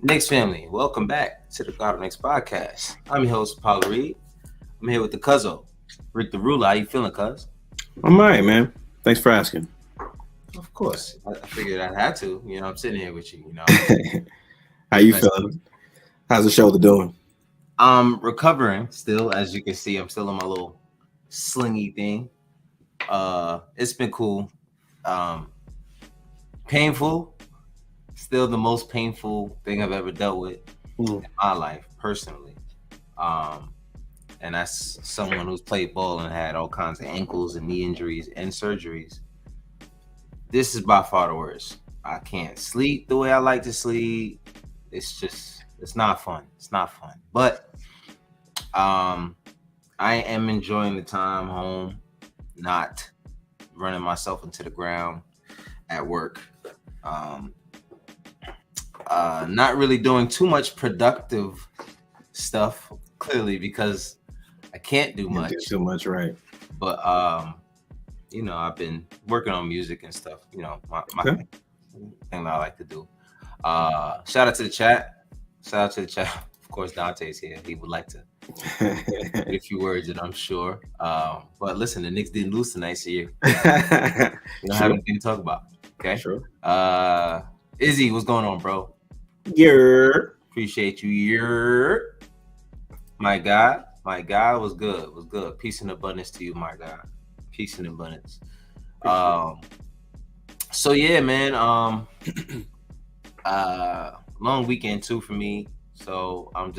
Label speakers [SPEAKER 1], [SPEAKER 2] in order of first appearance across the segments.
[SPEAKER 1] Knicks family, welcome back to the God Knicks podcast. I'm your host, Paul Reed. I'm here with the Cuzzo, Rick the Ruler. How you feeling, Cuz?
[SPEAKER 2] I'm all right, man. Thanks for asking.
[SPEAKER 1] Of course, I figured I had to. I'm sitting here with you.
[SPEAKER 2] How you
[SPEAKER 1] Best.
[SPEAKER 2] feeling? How's the shoulder doing?
[SPEAKER 1] I'm recovering still, as you can see. I'm still on my little slingy thing. It's been cool. Um, painful. Still the most painful thing I've ever dealt with
[SPEAKER 2] Mm.
[SPEAKER 1] in my life, personally. Um, and that's someone who's played ball and had all kinds of ankles and knee injuries and surgeries. This is by far the worst. I can't sleep the way I like to sleep. It's not fun. It's not fun. But um, I am enjoying the time home, not running myself into the ground at work. Um, not really doing too much productive stuff, clearly, because I can't do
[SPEAKER 2] Can't do
[SPEAKER 1] much.
[SPEAKER 2] too much, right?
[SPEAKER 1] But I've been working on music and stuff. My
[SPEAKER 2] Okay.
[SPEAKER 1] thing that I like to do. Shout out to the chat. Shout out to the chat. Of course, Dante's here. He would like to get a few words, and I'm sure. But listen, the Knicks didn't lose tonight, so you don't have
[SPEAKER 2] Sure,
[SPEAKER 1] anything to talk about. Okay.
[SPEAKER 2] sure.
[SPEAKER 1] Izzy, what's going on, bro?
[SPEAKER 2] Yeah.
[SPEAKER 1] Appreciate you. You're my guy was good. Was good. Peace and abundance to you, my guy. Peace and abundance. Um, so yeah, man. Long weekend too for me. So I'm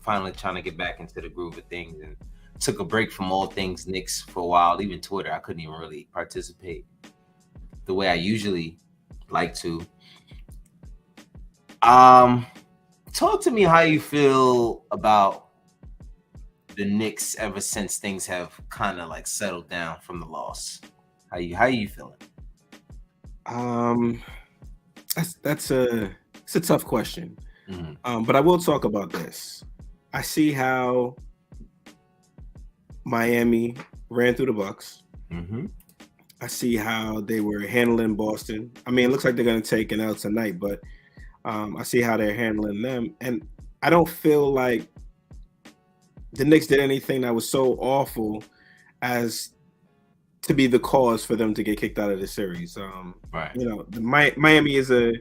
[SPEAKER 1] finally trying to get back into the groove of things and took a break from all things Knicks for a while. Even Twitter, I couldn't even really participate the way I usually like to. Um, Talk to me how you feel about the Knicks ever since things have kind of like settled down from the loss. How you feeling?
[SPEAKER 2] Um, that's it's a tough question.
[SPEAKER 1] Mm-hmm.
[SPEAKER 2] But I will talk about this. I see how Miami ran through the Bucks.
[SPEAKER 1] Mm-hmm.
[SPEAKER 2] I see how they were handling Boston. I mean, it looks like they're going to take an L tonight, but I see how they're handling them, and I don't feel like the Knicks did anything that was so awful as to be the cause for them to get kicked out of the series.
[SPEAKER 1] Right.
[SPEAKER 2] Miami is a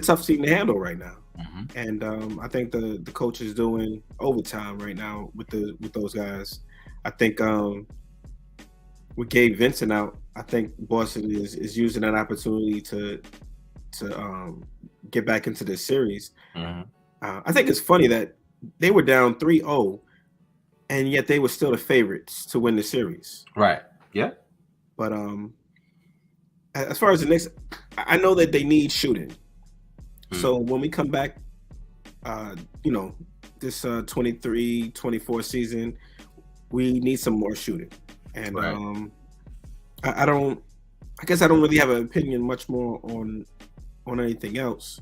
[SPEAKER 2] tough team to handle right now,
[SPEAKER 1] Mm-hmm.
[SPEAKER 2] and I think the coach is doing overtime right now with those guys. I think with Gabe Vincent out, I think Boston is using that opportunity to get back into this series.
[SPEAKER 1] Mm-hmm.
[SPEAKER 2] I think it's funny that they were down 3-0, and yet they were still the favorites to win the series.
[SPEAKER 1] Right. Yeah.
[SPEAKER 2] But as far as the Knicks, I know that they need shooting. So when we come back, uh, you know, this 23-24 season, we need some more shooting. And
[SPEAKER 1] Right.
[SPEAKER 2] I don't. I guess I don't really have an opinion much more on anything else.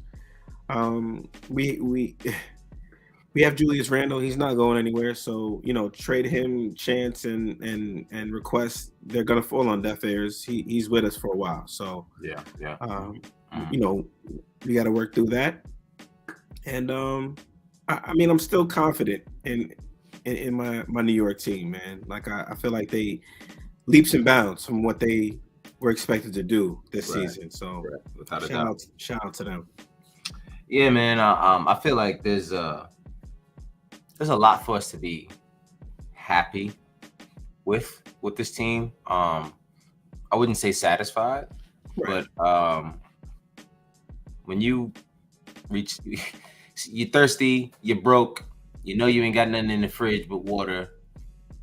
[SPEAKER 2] We we have Julius Randle. He's not going anywhere. So trade him, Chance and Request. They're gonna fall on deaf ears. He's with us for a while. So
[SPEAKER 1] Yeah. Yeah.
[SPEAKER 2] um,
[SPEAKER 1] Mhm.
[SPEAKER 2] you know we got to work through that. And I mean, I'm still confident in my New York team, man. Like I feel like they leaps and bounds from what they were expected to do this
[SPEAKER 1] Right.
[SPEAKER 2] season. So
[SPEAKER 1] Right. Without a
[SPEAKER 2] shout
[SPEAKER 1] doubt.
[SPEAKER 2] out shout out to them.
[SPEAKER 1] Yeah, man. I feel like there's a lot for us to be happy with this team. I wouldn't say satisfied,
[SPEAKER 2] Right.
[SPEAKER 1] but when you reach, you're thirsty, you're broke, you know you ain't got nothing in the fridge but water.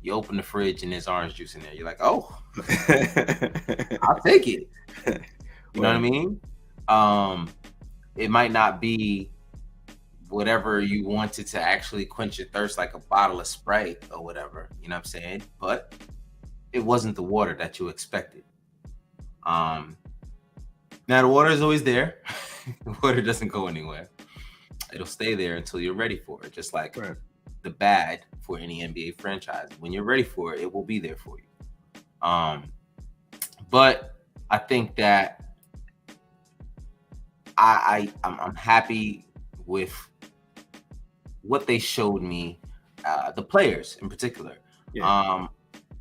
[SPEAKER 1] You open the fridge and there's orange juice in there. You're like, oh, I'll take it. You know what I mean? It might not be whatever you wanted to actually quench your thirst, like a bottle of Sprite or whatever. You know what I'm saying? But it wasn't the water that you expected. Um, Now the water is always there. The water doesn't go anywhere. It'll stay there until you're ready for it. Just like
[SPEAKER 2] Right.
[SPEAKER 1] the bad for any NBA franchise. When you're ready for it, it will be there for you. But I think that I'm happy with what they showed me, the players in particular.
[SPEAKER 2] Yeah.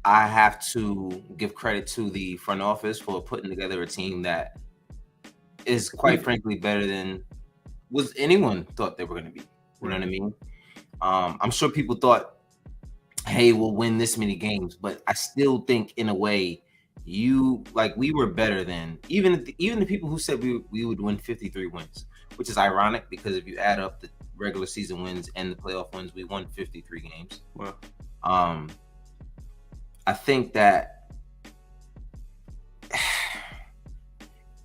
[SPEAKER 1] I have to give credit to the front office for putting together a team that is quite frankly better than was anyone thought they were going to be. You know what I mean? I'm sure people thought, hey, we'll win this many games, but I still think in a way we were better than even the people who said we would win 53 wins, which is ironic because if you add up the regular season wins and the playoff wins, we won 53 games.
[SPEAKER 2] Wow.
[SPEAKER 1] I think that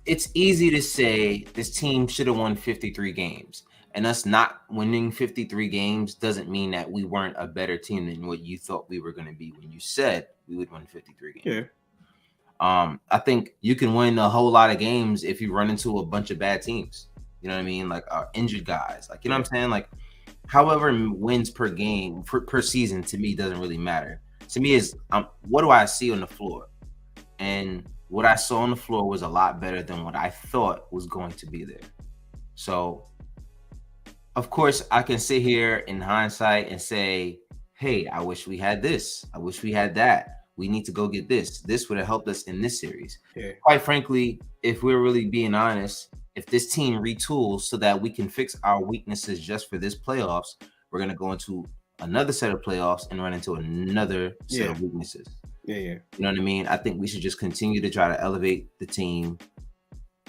[SPEAKER 1] it's easy to say this team should have won 53 games. And us not winning 53 games doesn't mean that we weren't a better team than what you thought we were going to be when you said we would win 53 games.
[SPEAKER 2] Yeah.
[SPEAKER 1] I think you can win a whole lot of games if you run into a bunch of bad teams. You know what I mean? Like injured guys. Like, you know what I'm saying? Like, however wins per game, per season, to me doesn't really matter. To me is what do I see on the floor? And what I saw on the floor was a lot better than what I thought was going to be there. So, of course, I can sit here in hindsight and say, hey, I wish we had this. I wish we had that. We need to go get this. This would have helped us in this series.
[SPEAKER 2] Yeah.
[SPEAKER 1] Quite frankly, if we're really being honest, if this team retools so that we can fix our weaknesses just for this playoffs, we're going to go into another set of playoffs and run into another set of weaknesses.
[SPEAKER 2] Yeah.
[SPEAKER 1] You know what I mean? I think we should just continue to try to elevate the team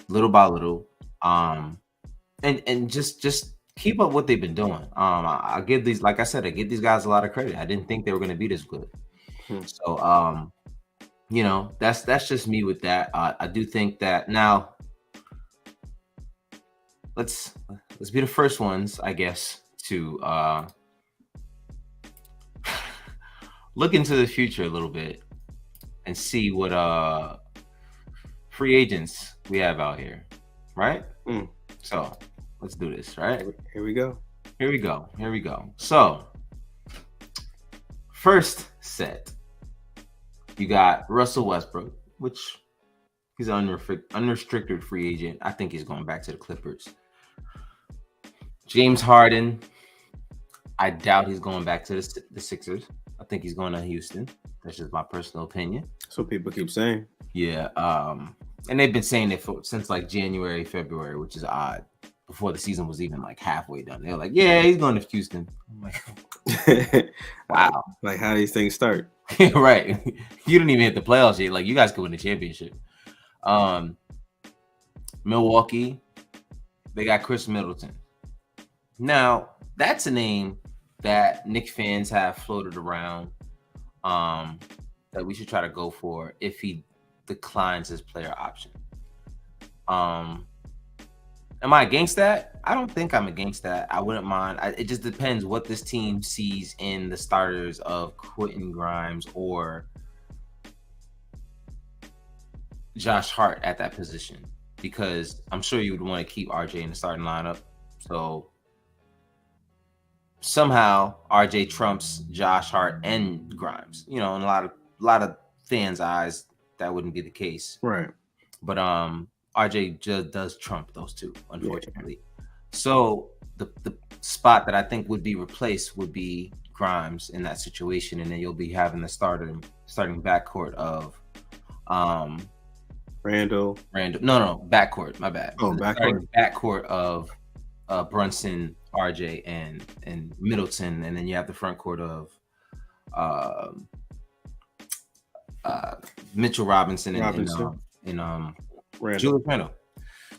[SPEAKER 1] little by little, and just keep up what they've been doing. I give these, like I said, I give these guys a lot of credit. I didn't think they were going to be this good. So, you know, that's just me with that. I do think that now let's be the first ones, I guess, to look into the future a little bit and see what free agents we have out here, right? So let's do this, right?
[SPEAKER 2] Here we go.
[SPEAKER 1] So first set, you got Russell Westbrook, which he's an unrestricted free agent. I think he's going back to the Clippers. James Harden, I doubt he's going back to the Sixers. I think he's going to Houston. That's just my personal opinion.
[SPEAKER 2] That's what people keep saying.
[SPEAKER 1] Yeah. And they've been saying it since like January, February, which is odd. Before the season was even like halfway done. They were like, yeah, he's going to Houston. I'm like, wow.
[SPEAKER 2] Like, how these things start?
[SPEAKER 1] Right. You didn't even hit the playoffs yet. Like, you guys could win the championship. Milwaukee, they got Chris Middleton. Now, that's a name that Knicks fans have floated around that we should try to go for if he declines his player option. Am I against that? I don't think I'm against that. I wouldn't mind. It just depends what this team sees in the starters of Quentin Grimes or Josh Hart at that position, because I'm sure you would want to keep RJ in the starting lineup. So somehow RJ trumps Josh Hart and Grimes. You know, in a lot of fans' eyes, that wouldn't be the case.
[SPEAKER 2] Right.
[SPEAKER 1] But RJ just does trump those two, unfortunately. Yeah. So the spot that I think would be replaced would be Grimes in that situation, and then you'll be having the starting backcourt of
[SPEAKER 2] Randall.
[SPEAKER 1] No, backcourt. My bad.
[SPEAKER 2] Oh, backcourt.
[SPEAKER 1] Backcourt of Brunson, RJ, and Middleton, and then you have the front court of Mitchell Robinson and Julius Randle.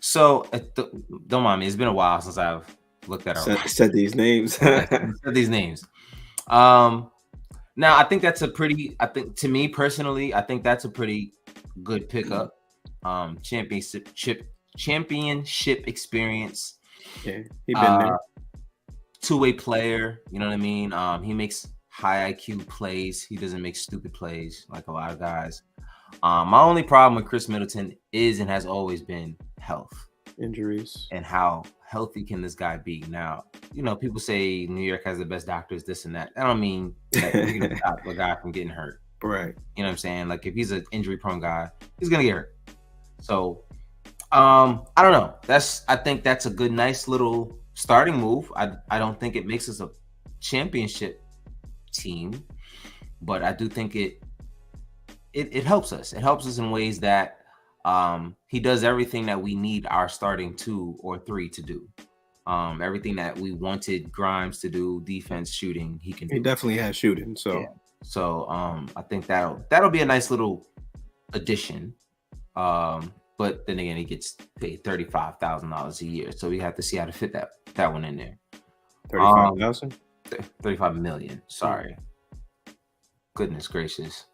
[SPEAKER 1] So don't mind me. It's been a while since I've looked at our
[SPEAKER 2] said these names.
[SPEAKER 1] Said these names. Now I think that's to me personally, I think that's a pretty good pickup. Championship experience.
[SPEAKER 2] Yeah, he been there.
[SPEAKER 1] Two-way player, you know what I mean? He makes high IQ plays. He doesn't make stupid plays like a lot of guys. My only problem with Chris Middleton is and has always been health.
[SPEAKER 2] Injuries.
[SPEAKER 1] And how healthy can this guy be? Now, you know, people say New York has the best doctors, this and that. I don't mean that you're going to stop a guy from getting hurt.
[SPEAKER 2] Right.
[SPEAKER 1] You know what I'm saying? Like, if he's an injury-prone guy, he's going to get hurt. So, I don't know. I think that's a good, nice little starting move. I don't think it makes us a championship team, but I do think it helps us. It helps us in ways that he does everything that we need our starting 2 or 3 to do. Everything that we wanted Grimes to do, defense, shooting, he can do.
[SPEAKER 2] He definitely has shooting. So
[SPEAKER 1] yeah. So I think that'll be a nice little addition. But then again, he gets paid $35,000 a year, so we have to see how to fit that one in there.
[SPEAKER 2] 35,000.
[SPEAKER 1] 35 million. Sorry. Goodness gracious.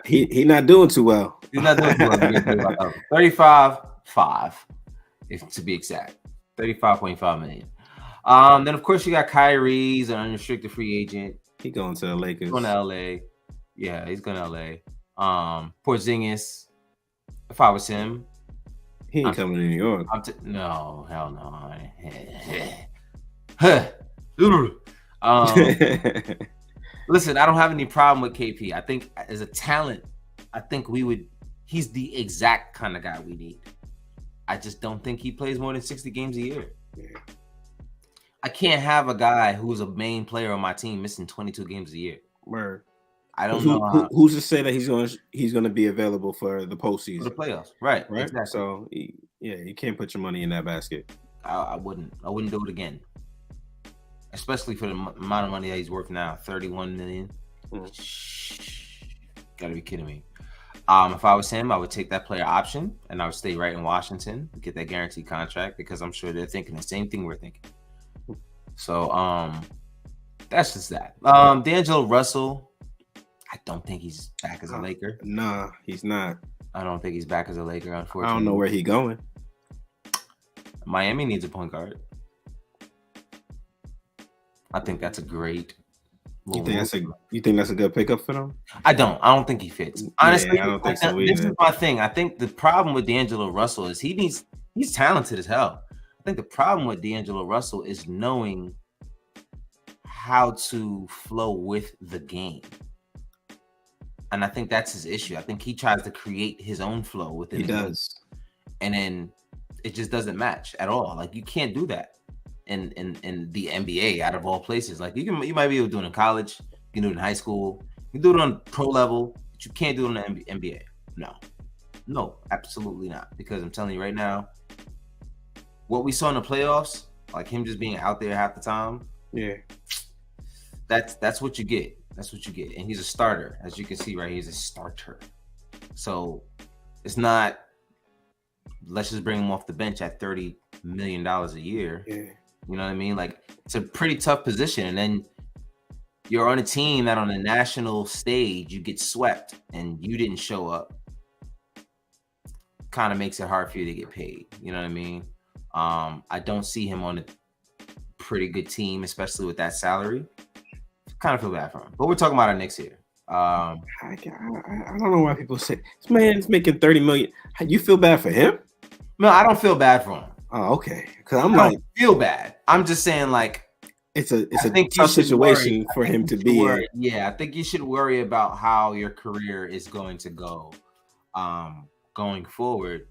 [SPEAKER 2] He not doing too well.
[SPEAKER 1] He's not doing too well. 35.5, if to be exact. 35.5 million. Then of course you got Kyrie, he's an unrestricted free agent.
[SPEAKER 2] He going to the Lakers.
[SPEAKER 1] Going to LA. Yeah, he's going to LA. Porzingis, if I was him,
[SPEAKER 2] he ain't coming to New York.
[SPEAKER 1] No, hell no. Listen, I don't have any problem with KP. I think as a talent, he's the exact kind of guy we need. I just don't think he plays more than 60 games a year. Yeah. I can't have a guy who's a main player on my team missing 22 games a year.
[SPEAKER 2] Word.
[SPEAKER 1] I don't know.
[SPEAKER 2] Who's to say that he's going to be available for the postseason,
[SPEAKER 1] for the playoffs? Right.
[SPEAKER 2] Exactly. So you can't put your money in that basket.
[SPEAKER 1] I wouldn't do it again, especially for the amount of money that he's worth now, 31 million. Gotta be kidding me. If I was him, I would take that player option and I would stay right in Washington, get that guaranteed contract, because I'm sure they're thinking the same thing we're thinking. So that's just that. D'Angelo Russell, I don't think he's back as a Laker.
[SPEAKER 2] Nah, he's not.
[SPEAKER 1] I don't think he's back as a Laker, unfortunately.
[SPEAKER 2] I don't know where he's going.
[SPEAKER 1] Miami needs a point guard. I think that's a great.
[SPEAKER 2] You think that's a good pickup for them?
[SPEAKER 1] I don't think he fits. Honestly,
[SPEAKER 2] I don't think so either.
[SPEAKER 1] This is my thing. I think the problem with D'Angelo Russell is he's talented as hell. I think the problem with D'Angelo Russell is knowing how to flow with the game. And I think that's his issue. I think he tries to create his own flow within the game. And then it just doesn't match at all. Like, you can't do that in the NBA, out of all places. Like, you might be able to do it in college, you can do it in high school, you can do it on pro level, but you can't do it in the NBA. No, absolutely not. Because I'm telling you right now, what we saw in the playoffs, like him just being out there half the time, that's what you get. That's what you get. And he's a starter. As you can see right here, he's a starter. So it's not, let's just bring him off the bench at $30 million a year. Yeah. You know what I mean? Like, it's a pretty tough position. And then you're on a team that on a national stage, you get swept and you didn't show up. Kind of makes it hard for you to get paid. You know what I mean? I don't see him on a pretty good team, especially with that salary. Kind of feel bad for him. But we're talking about our Knicks here.
[SPEAKER 2] I don't know why people say this man's making $30 million. You feel bad for him?
[SPEAKER 1] No, I don't feel bad for him.
[SPEAKER 2] Oh, okay. Because I
[SPEAKER 1] don't feel bad. I'm just saying, like,
[SPEAKER 2] it's a tough situation for him to be in.
[SPEAKER 1] Yeah, I think you should worry about how your career is going to go going forward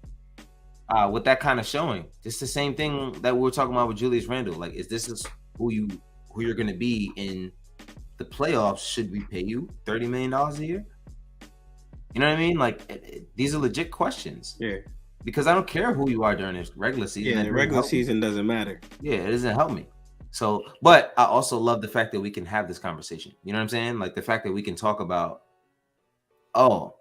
[SPEAKER 1] with that kind of showing. It's the same thing that we were talking about with Julius Randle. Like, is this who you're going to be in the playoffs? Should we pay you $30 million a year? You know what I mean? Like, these are legit questions.
[SPEAKER 2] Yeah.
[SPEAKER 1] Because I don't care who you are during this regular season.
[SPEAKER 2] Yeah, the regular season doesn't matter.
[SPEAKER 1] Yeah, it doesn't help me. So, but I also love the fact that we can have this conversation. You know what I'm saying? Like, the fact that we can talk about, oh,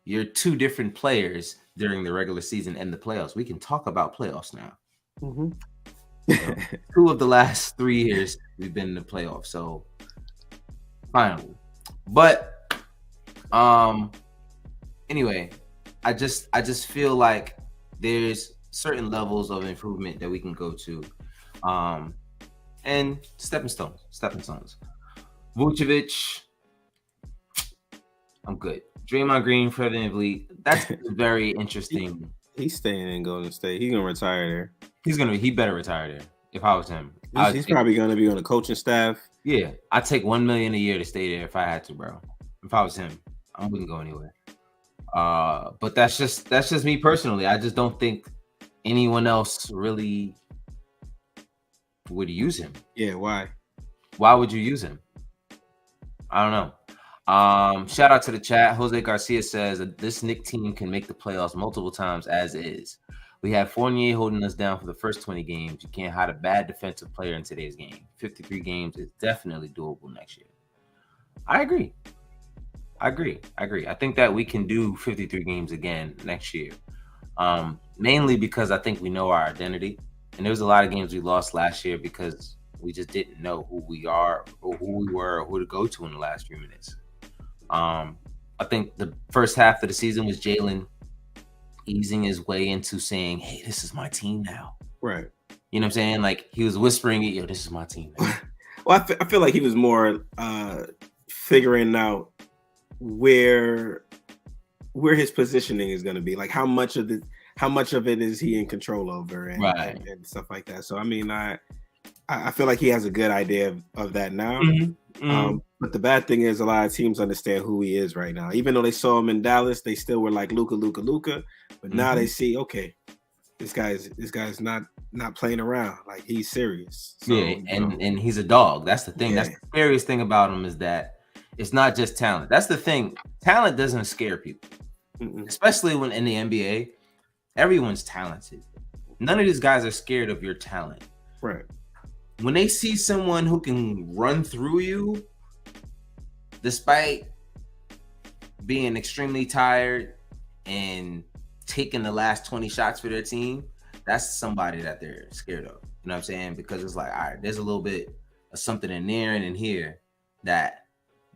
[SPEAKER 1] you're two different players during the regular season and the playoffs. We can talk about playoffs now.
[SPEAKER 2] Mm-hmm.
[SPEAKER 1] So, 2 of the last 3 years we've been in the playoffs. So, finally. But, anyway, I just feel like there's certain levels of improvement that we can go to, and stepping stones. Vucevic, I'm good. Draymond Green, Fred VanVleet, that's very interesting.
[SPEAKER 2] He's staying in Golden State. He's gonna retire there.
[SPEAKER 1] He better retire there. If I was him,
[SPEAKER 2] he's probably gonna be on the coaching staff.
[SPEAKER 1] Yeah, I'd take $1 million a year to stay there if I had to, bro. If I was him, I wouldn't go anywhere. But that's just me personally. I just don't think anyone else really would use him.
[SPEAKER 2] Yeah, why?
[SPEAKER 1] Why would you use him? I don't know. Shout out to the chat. Jose Garcia says that this Knicks team can make the playoffs multiple times as is. We have Fournier holding us down for the first 20 games. You can't hide a bad defensive player in today's game. 53 games is definitely doable next year. I agree. I think that we can do 53 games again next year. Mainly because I think we know our identity. And there was a lot of games we lost last year because we just didn't know who we are or who we were or who to go to in the last few minutes. I think the first half of the season was Jalen easing his way into saying, hey, this is my team now.
[SPEAKER 2] Right.
[SPEAKER 1] You know what I'm saying? Like he was whispering it, yo, this is my team now.
[SPEAKER 2] Well, I feel like he was more figuring out where his positioning is going to be, like how much of it is he in control over, and,
[SPEAKER 1] right.
[SPEAKER 2] and stuff like that. So I mean, I feel like he has a good idea of that now. But the bad thing is a lot of teams understand who he is right now. Even though they saw him in Dallas, they still were like Luka. But now they see, okay, this guy's not playing around. Like he's serious. So,
[SPEAKER 1] and he's a dog. That's the thing. Yeah. That's the scariest thing about him is that it's not just talent. That's the thing. Talent doesn't scare people, especially when in the NBA, everyone's talented. None of these guys are scared of your talent.
[SPEAKER 2] Right.
[SPEAKER 1] When they see someone who can run through you, despite being extremely tired and taking the last 20 shots for their team, that's somebody that they're scared of. You know what I'm saying? Because it's like, all right, there's a little bit of something in there and in here that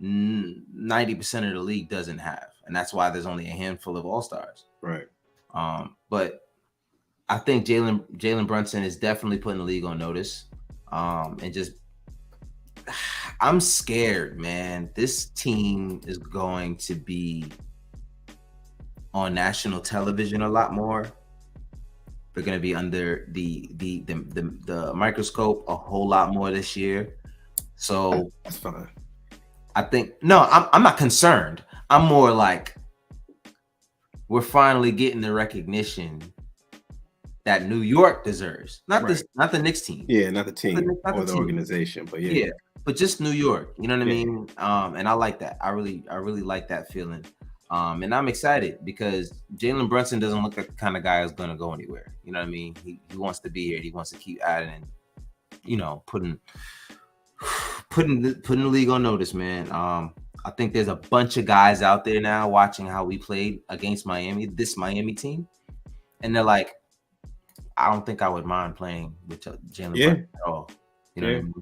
[SPEAKER 1] 90% of the league doesn't have. And that's why there's only a handful of all-stars.
[SPEAKER 2] Right.
[SPEAKER 1] But I think Jalen Brunson is definitely putting the league on notice. And just, I'm scared, man. This team is going to be on national television a lot more. They're going to be under the microscope a whole lot more this year. So
[SPEAKER 2] that's fine.
[SPEAKER 1] I think I'm not concerned. I'm more like we're finally getting the recognition that New York deserves. Not the Knicks team.
[SPEAKER 2] Yeah, not the team or the organization, but yeah,
[SPEAKER 1] but just New York. You know what I mean? And I like that. I really like that feeling. And I'm excited because Jalen Brunson doesn't look like the kind of guy who's going to go anywhere. You know what I mean? He wants to be here. He wants to keep adding and, you know, putting the league on notice, man. I think there's a bunch of guys out there now watching how we played against this Miami team, and they're like, I don't think I would mind playing with Jalen Brunson at all. You know what I mean?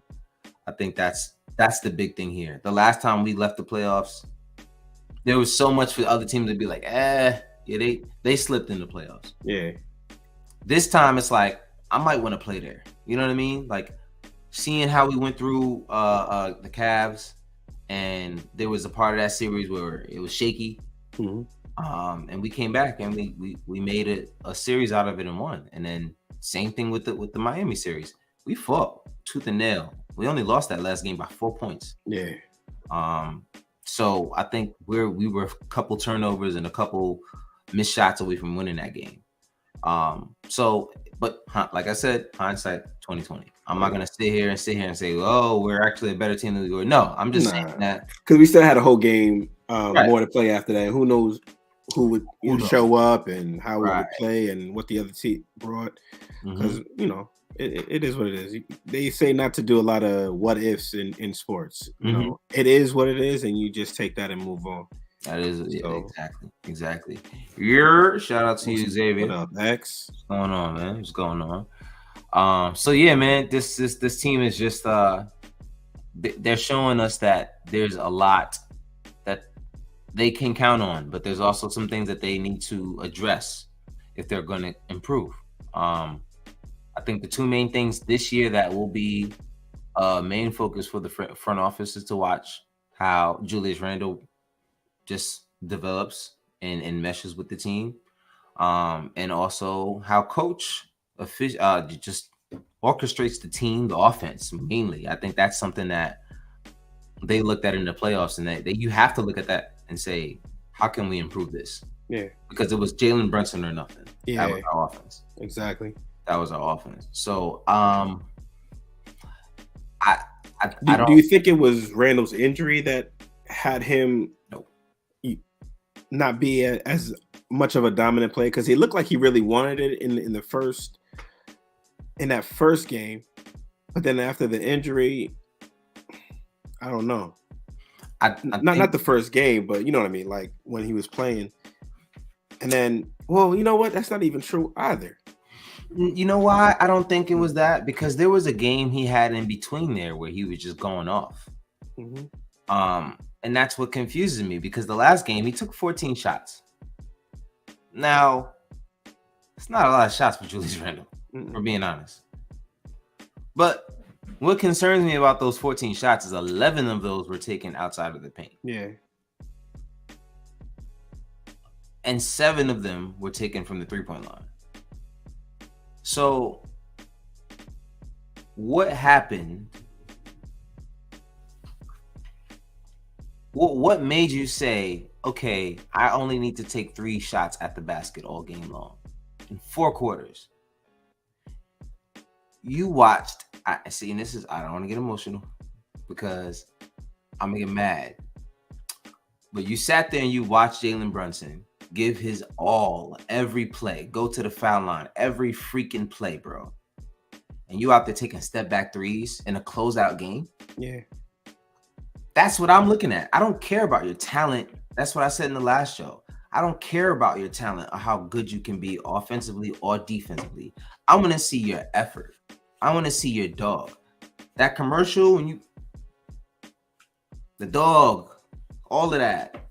[SPEAKER 1] I think that's the big thing here. The last time we left the playoffs, there was so much for the other teams to be like, they slipped in the playoffs.
[SPEAKER 2] Yeah.
[SPEAKER 1] This time it's like, I might want to play there. You know what I mean? Like seeing how we went through the Cavs, and there was a part of that series where it was shaky. And we came back and we made a series out of it and won. And then same thing with the Miami series. We fought tooth and nail. We only lost that last game by 4 points.
[SPEAKER 2] Yeah.
[SPEAKER 1] So I think we were a couple turnovers and a couple missed shots away from winning that game. But like I said, hindsight 2020. I'm not gonna sit here and say, oh, we're actually a better team than we were. No, I'm just saying that
[SPEAKER 2] because we still had a whole game more to play after that. Who knows who would show up and how we would play and what the other team brought? Because you know, it is what it is. They say not to do a lot of what ifs in sports. You know, it is what it is, and you just take that and move on.
[SPEAKER 1] That is exactly. Shout out to you, Xavier.
[SPEAKER 2] What up, X?
[SPEAKER 1] What's going on, man? What's going on? So yeah, man, this team is just they're showing us that there's a lot that they can count on, but there's also some things that they need to address if they're going to improve. I think the two main things this year that will be main focus for the front office is to watch how Julius Randle just develops and meshes with the team, and also how coach just orchestrates the team, the offense mainly. I think that's something that they looked at in the playoffs, and that you have to look at that and say, how can we improve this?
[SPEAKER 2] Yeah,
[SPEAKER 1] because it was Jalen Brunson or nothing.
[SPEAKER 2] Yeah,
[SPEAKER 1] that was our offense.
[SPEAKER 2] Exactly.
[SPEAKER 1] That was our offense. So I don't.
[SPEAKER 2] Do you think it was Randall's injury that had him
[SPEAKER 1] Nope.
[SPEAKER 2] not be as much of a dominant player? Because he looked like he really wanted it in that first game, but then after the injury, I don't know. Not the first game, but you know what I mean, like when he was playing. And then, well, you know what? That's not even true either.
[SPEAKER 1] You know why I don't think it was that? Because there was a game he had in between there where he was just going off.
[SPEAKER 2] Mm-hmm.
[SPEAKER 1] And that's what confuses me, because the last game he took 14 shots. Now, it's not a lot of shots for Julius Randle, for being honest. But what concerns me about those 14 shots is 11 of those were taken outside of the paint.
[SPEAKER 2] Yeah.
[SPEAKER 1] And 7 of them were taken from the three-point line. So, what happened? What made you say, okay, I only need to take 3 shots at the basket all game long in 4 quarters? You watched. I see, and I don't want to get emotional because I'm gonna get mad. But you sat there and you watched Jalen Brunson give his all every play, go to the foul line every freaking play, bro. And you out there taking step back threes in a closeout game.
[SPEAKER 2] Yeah.
[SPEAKER 1] That's what I'm looking at. I don't care about your talent. That's what I said in the last show. I don't care about your talent or how good you can be offensively or defensively. I want to see your effort. I want to see your dog. That commercial, the dog, all of that.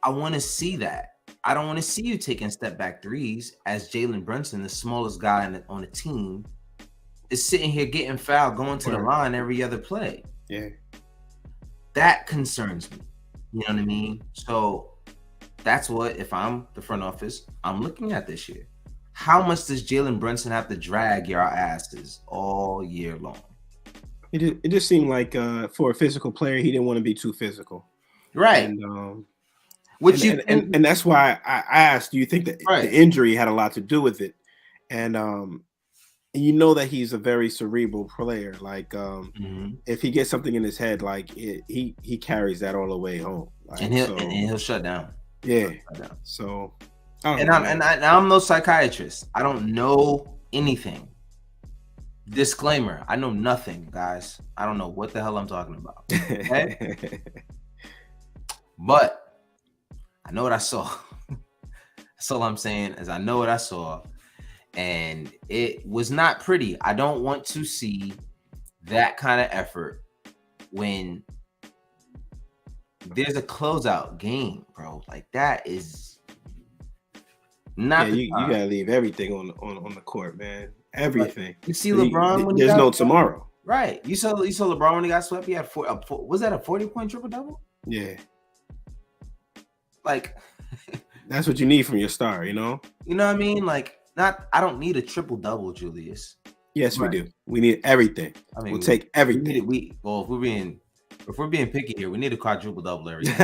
[SPEAKER 1] I want to see that. I don't want to see you taking step back threes as Jalen Brunson, the smallest guy on the team, is sitting here getting fouled, going to the line every other play.
[SPEAKER 2] Yeah.
[SPEAKER 1] That concerns me. You know what I mean? So that's what, if I'm the front office, I'm looking at this year. How much does Jalen Brunson have to drag your asses all year long?
[SPEAKER 2] It just seemed like for a physical player, he didn't want to be too physical.
[SPEAKER 1] Right.
[SPEAKER 2] And that's why I asked, do you think that the injury had a lot to do with it? And you know that he's a very cerebral player. Like if he gets something in his head, like he carries that all the way home. Like,
[SPEAKER 1] and he'll shut down.
[SPEAKER 2] Yeah. So
[SPEAKER 1] I'm no psychiatrist. I don't know anything. Disclaimer, I know nothing, guys. I don't know what the hell I'm talking about. Okay? But I know what I saw. That's all I'm saying is I know what I saw. And it was not pretty. I don't want to see that kind of effort when there's a closeout game, bro. Like, that is not.
[SPEAKER 2] Yeah, you gotta leave everything on the court, man. Everything.
[SPEAKER 1] You see LeBron when
[SPEAKER 2] there's no tomorrow.
[SPEAKER 1] Right. You saw LeBron when he got swept. He had was that a 40-point triple double?
[SPEAKER 2] Yeah.
[SPEAKER 1] Like,
[SPEAKER 2] that's what you need from your star, you know?
[SPEAKER 1] You know what I mean? Like, I don't need a triple double, Julius.
[SPEAKER 2] Yes, we do. We need everything. I mean, we'll take everything.
[SPEAKER 1] If we're being picky here, we need a quadruple double every game.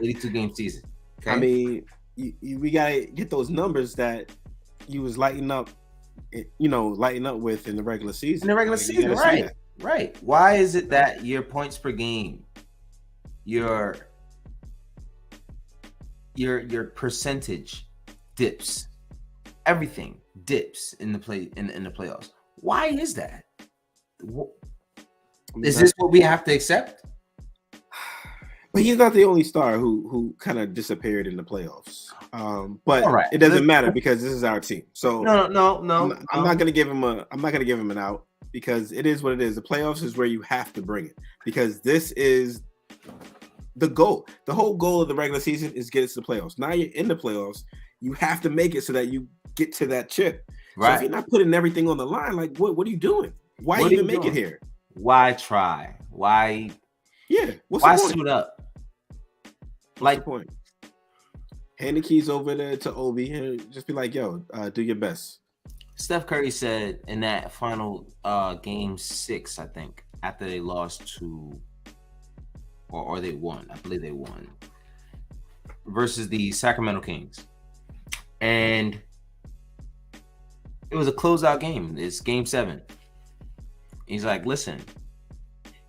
[SPEAKER 1] 82 game season. Okay?
[SPEAKER 2] I mean, we gotta get those numbers that you was lighting up with in the regular season.
[SPEAKER 1] In the regular season, right? Right. Why is it that your points per game, your percentage dips, everything dips in the playoffs? Why is that? Is this what we have to accept?
[SPEAKER 2] But he's not the only star who kind of disappeared in the playoffs. But it doesn't matter because this is our team. So
[SPEAKER 1] no.
[SPEAKER 2] I'm not gonna give him an out because it is what it is. The playoffs is where you have to bring it because this is the goal. The whole goal of the regular season is get us to the playoffs. Now you're in the playoffs. You have to make it so that you get to that chip. Right. So if you're not putting everything on the line, like what are you doing? Why even make it here?
[SPEAKER 1] Why try? Why?
[SPEAKER 2] Yeah.
[SPEAKER 1] Why suit up?
[SPEAKER 2] What's the point? Hand the keys over there to Obi and just be like, yo, do your best.
[SPEAKER 1] Steph Curry said in that final game 6, I think, after they lost to or they won. I believe they won versus the Sacramento Kings. And it was a closeout game. It's game 7. He's like, listen,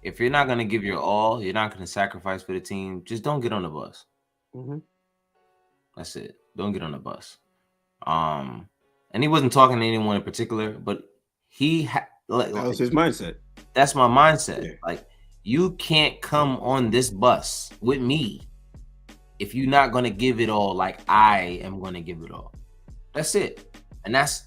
[SPEAKER 1] if you're not gonna give your all, you're not gonna sacrifice for the team. Just don't get on the bus.
[SPEAKER 2] Mm-hmm.
[SPEAKER 1] That's it. Don't get on the bus. And he wasn't talking to anyone in particular, but that
[SPEAKER 2] was his mindset.
[SPEAKER 1] That's my mindset.
[SPEAKER 2] Yeah.
[SPEAKER 1] Like, you can't come on this bus with me if you're not gonna give it all like I am gonna give it all. That's it. And that's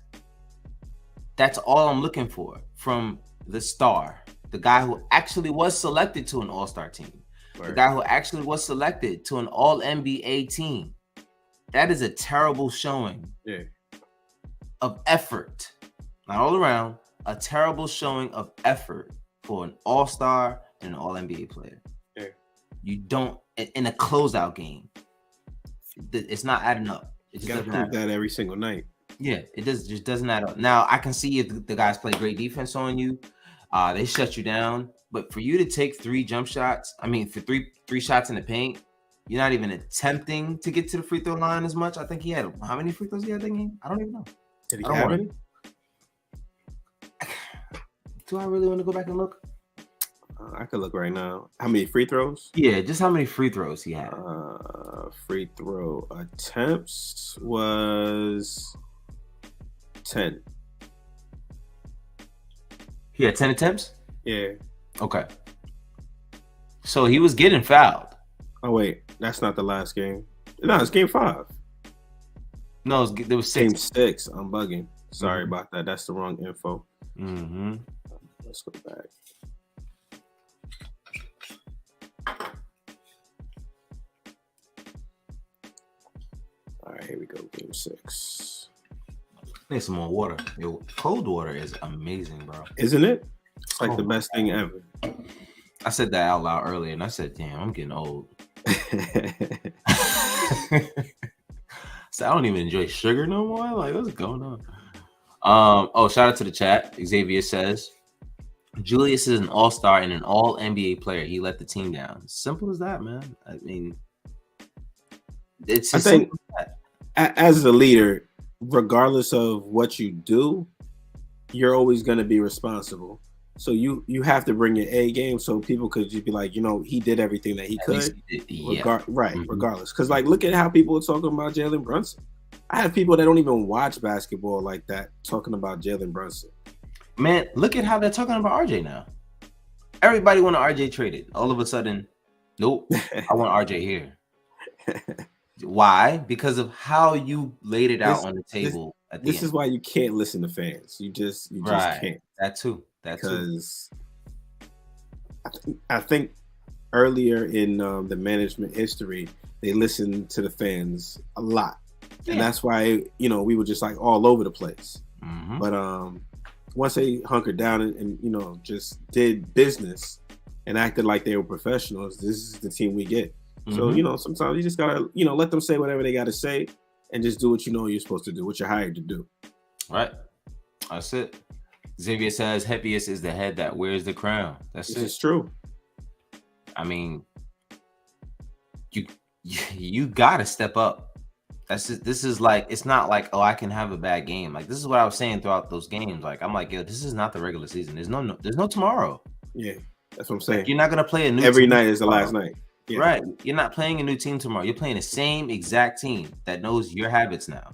[SPEAKER 1] all I'm looking for from the star, the guy who actually was selected to an all-star team, the guy who actually was selected to an all-NBA team. That is a terrible showing of effort. Not all around, a terrible showing of effort for an all-star and an all-NBA player.
[SPEAKER 2] Yeah.
[SPEAKER 1] You don't, in a closeout game, it's not adding up.
[SPEAKER 2] You got to prove that every single night.
[SPEAKER 1] Yeah, it just doesn't add up. Now, I can see if the guys play great defense on you, they shut you down. But for you to take 3 jump shots, for three shots in the paint, you're not even attempting to get to the free throw line as much. I think he had, how many free throws he had that game? I don't even know.
[SPEAKER 2] Did he have any?
[SPEAKER 1] Do I really want to go back and look?
[SPEAKER 2] I could look right now. How many free throws?
[SPEAKER 1] Yeah, just how many free throws he had.
[SPEAKER 2] Free throw attempts was 10.
[SPEAKER 1] He had 10 attempts?
[SPEAKER 2] Yeah.
[SPEAKER 1] Okay. So he was getting fouled.
[SPEAKER 2] Oh, wait. That's not the last game. No, it's game 5.
[SPEAKER 1] No, there was 6.
[SPEAKER 2] Game 6. I'm bugging. Sorry about that. That's the wrong info.
[SPEAKER 1] Mm-hmm.
[SPEAKER 2] Let's go back. All right, here we go. Game 6.
[SPEAKER 1] Need some more water. Yo, cold water is amazing, bro.
[SPEAKER 2] Isn't it? It's like the best thing ever.
[SPEAKER 1] I said that out loud earlier, and I said, "Damn, I'm getting old." So I don't even enjoy sugar no more. Like, what's going on? Shout out to the chat. Xavier says, Julius is an all-star and an all-NBA player. He let the team down. Simple as that, man. I mean, it's as simple as that.
[SPEAKER 2] As a leader, regardless of what you do, you're always going to be responsible. So you have to bring your A game so people could just be like, he did everything that he could. Regardless. Because, look at how people are talking about Jalen Brunson. I have people that don't even watch basketball like that talking about Jalen Brunson.
[SPEAKER 1] Man, look at how they're talking about RJ now. Everybody want RJ traded. All of a sudden, nope, I want RJ here. Why? Because of how you laid it out on the table.
[SPEAKER 2] This is why you can't listen to fans. You just can't.
[SPEAKER 1] That too.
[SPEAKER 2] Because I think earlier in the management history, they listened to the fans a lot, and that's why we were just all over the place.
[SPEAKER 1] Mm-hmm.
[SPEAKER 2] But once they hunkered down and just did business and acted like they were professionals, this is the team we get.
[SPEAKER 1] Mm-hmm.
[SPEAKER 2] So sometimes you just gotta let them say whatever they gotta say, and just do what you're supposed to do, what you're hired to do.
[SPEAKER 1] Right. That's it. Xavier says, happiest is the head that wears the crown. This
[SPEAKER 2] is true.
[SPEAKER 1] I mean, you gotta step up. This is like, it's not like, I can have a bad game. Like, this is what I was saying throughout those games. Like, I'm like, yo, this is not the regular season. There's no tomorrow.
[SPEAKER 2] Yeah, that's what I'm saying.
[SPEAKER 1] Like, you're not gonna play a new
[SPEAKER 2] every
[SPEAKER 1] team
[SPEAKER 2] night is the
[SPEAKER 1] tomorrow.
[SPEAKER 2] last night. Yeah.
[SPEAKER 1] Right. You're not playing a new team tomorrow. You're playing the same exact team that knows your habits now.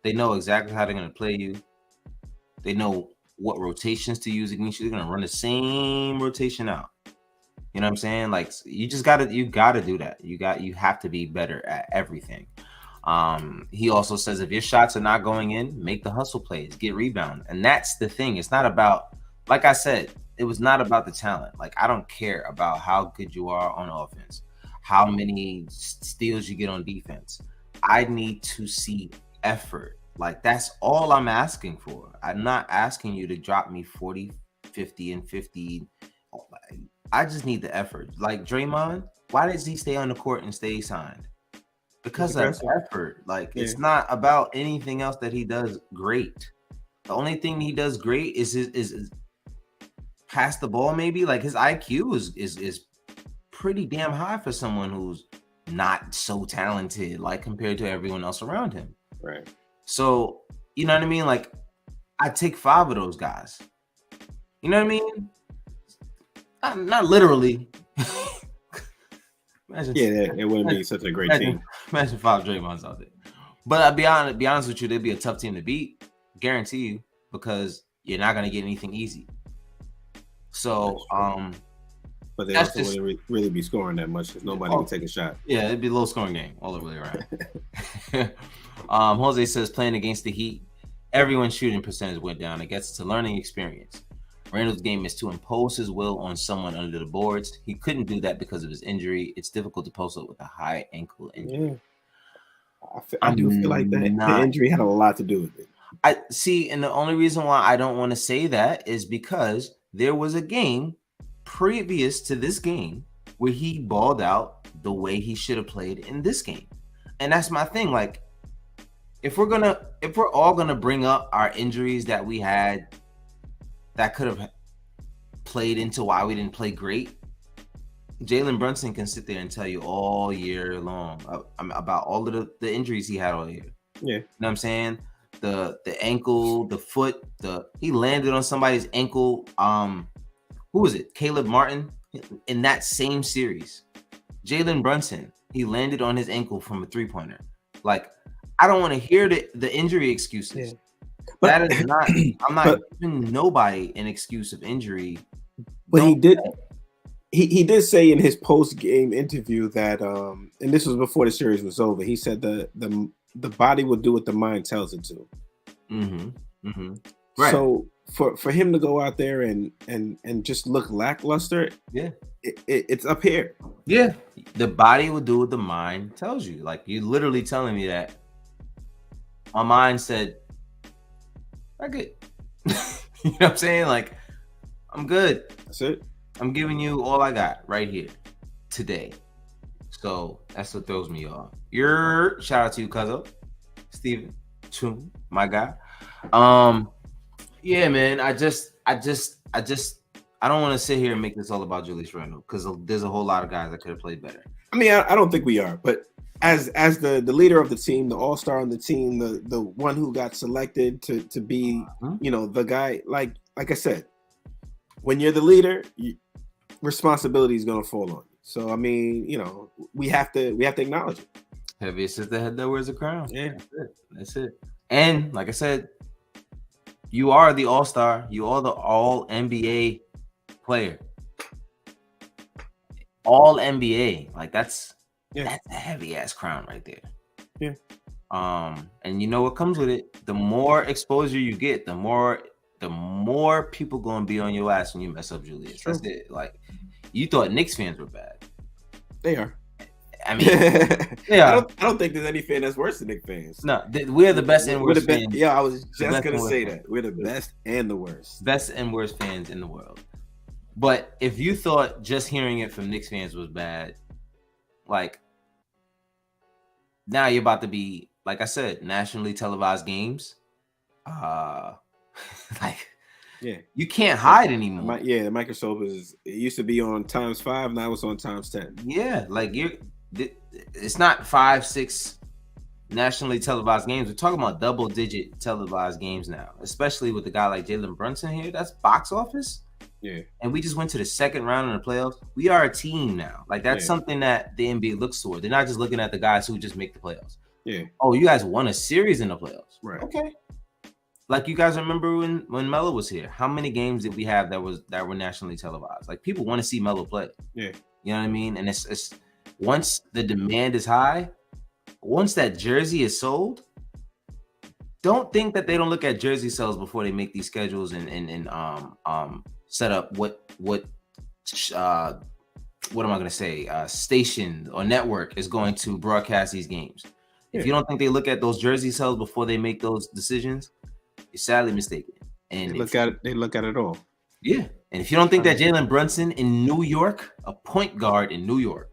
[SPEAKER 1] They know exactly how they're gonna play you. They know what rotations to use against you. They're gonna run the same rotation out. You know what I'm saying? Like, you gotta do that. You have to be better at everything. He also says if your shots are not going in, make the hustle plays, get rebound. And that's the thing. It's not about, like I said, it was not about the talent. Like, I don't care about how good you are on offense, how many steals you get on defense. I need to see effort. Like, that's all I'm asking for. I'm not asking you to drop me 40, 50, and 50. I just need the effort. Like Draymond, why does he stay on the court and stay signed? Because of effort. Like, it's not about anything else that he does great. The only thing he does great is pass the ball, maybe. Like, his IQ is pretty damn high for someone who's not so talented, like, compared to everyone else around him.
[SPEAKER 2] Right.
[SPEAKER 1] So, you know what I mean? Like, I take 5 of those guys. You know what I mean? Not literally. Imagine,
[SPEAKER 2] it wouldn't be such a great team.
[SPEAKER 1] Imagine 5 Draymonds out there. But I'll be honest with you, they'd be a tough team to beat, guarantee you, because you're not gonna get anything easy. So,
[SPEAKER 2] but they also wouldn't really be scoring that much because nobody would take a shot.
[SPEAKER 1] Yeah, it'd be a low scoring game all the way around. Jose says playing against the Heat, everyone's shooting percentage went down. It gets to learning experience. Randall's game is to impose his will on someone under the boards. He couldn't do that because of his injury. It's difficult to post up with a high ankle injury.
[SPEAKER 2] Yeah. I do feel like the injury had a lot to do with it.
[SPEAKER 1] I see, and the only reason why I don't want to say that is because there was a game previous to this game where he balled out the way he should have played in this game. And that's my thing. Like, if we're all gonna bring up our injuries that we had that could have played into why we didn't play great, Jalen Brunson can sit there and tell you all year long about all of the injuries he had all year.
[SPEAKER 2] Yeah.
[SPEAKER 1] You know what I'm saying? The ankle, the foot, he landed on somebody's ankle. Who was it? Caleb Martin in that same series. Jalen Brunson, he landed on his ankle from a 3-pointer. Like, I don't want to hear the injury excuses. Yeah. That is not. I'm not giving nobody an excuse of injury.
[SPEAKER 2] But he did. He did say in his post-game interview that, and this was before the series was over. He said the body will do what the mind tells it to.
[SPEAKER 1] Mm-hmm. Mm-hmm. Right.
[SPEAKER 2] So for him to go out there and just look lackluster,
[SPEAKER 1] yeah,
[SPEAKER 2] it's up here.
[SPEAKER 1] Yeah, the body will do what the mind tells you. Like, you're literally telling me that my mind said, "I'm good." You know what I'm saying? Like, I'm good.
[SPEAKER 2] That's it.
[SPEAKER 1] I'm giving you all I got right here today. So that's what throws me off. Shout out to you, Cuzzo, Steven, Chum, my guy. Yeah, man. I don't want to sit here and make this all about Julius Randle because there's a whole lot of guys that could have played better.
[SPEAKER 2] I mean, I don't think we are, but as the leader of the team, the all-star on the team, the one who got selected to be, the guy, like I said, when you're the leader, responsibility is going to fall on you. So, I mean, we have to acknowledge it.
[SPEAKER 1] Heaviest is the head that wears the crown.
[SPEAKER 2] Yeah.
[SPEAKER 1] That's it. And like I said, you are the all-star. You are the all-NBA player. All-NBA. Like, that's a heavy-ass crown right there.
[SPEAKER 2] Yeah.
[SPEAKER 1] And you know what comes with it? The more exposure you get, the more people gonna be on your ass when you mess up Julius. That's it. Like, you thought Knicks fans were bad.
[SPEAKER 2] They are.
[SPEAKER 1] I mean, yeah.
[SPEAKER 2] I don't think there's any fan that's worse than Knicks fans.
[SPEAKER 1] No, we're the best and worst fans.
[SPEAKER 2] Yeah, I was just gonna say that. We're the best and the worst.
[SPEAKER 1] Best and worst fans in the world. But if you thought just hearing it from Knicks fans was bad, like, now you're about to be, like I said, nationally televised games. Like,
[SPEAKER 2] yeah,
[SPEAKER 1] you can't hide anymore.
[SPEAKER 2] The microscope it used to be on ×5, now it's on ×10.
[SPEAKER 1] Yeah, like, it's not 5-6 nationally televised games. We're talking about double-digit televised games now, especially with a guy like Jalen Brunson here. That's box office.
[SPEAKER 2] Yeah, and
[SPEAKER 1] we just went to the second round in the playoffs. We are a team now. Like, that's something that the NBA looks toward. They're not just looking at the guys who just make the playoffs.
[SPEAKER 2] Yeah.
[SPEAKER 1] Oh, you guys won a series in the playoffs.
[SPEAKER 2] Right.
[SPEAKER 1] Okay. Like, you guys remember when Melo was here? How many games did we have that were nationally televised? Like, people want to see Melo play.
[SPEAKER 2] Yeah.
[SPEAKER 1] You know what I mean? And it's once the demand is high, once that jersey is sold, don't think that they don't look at jersey sales before they make these schedules and set up what am I going to say? Station or network is going to broadcast these games. Yeah. If you don't think they look at those jersey sales before they make those decisions, you're sadly mistaken. And
[SPEAKER 2] they look at it all.
[SPEAKER 1] Yeah. And if you don't think that Jalen Brunson in New York, a point guard in New York,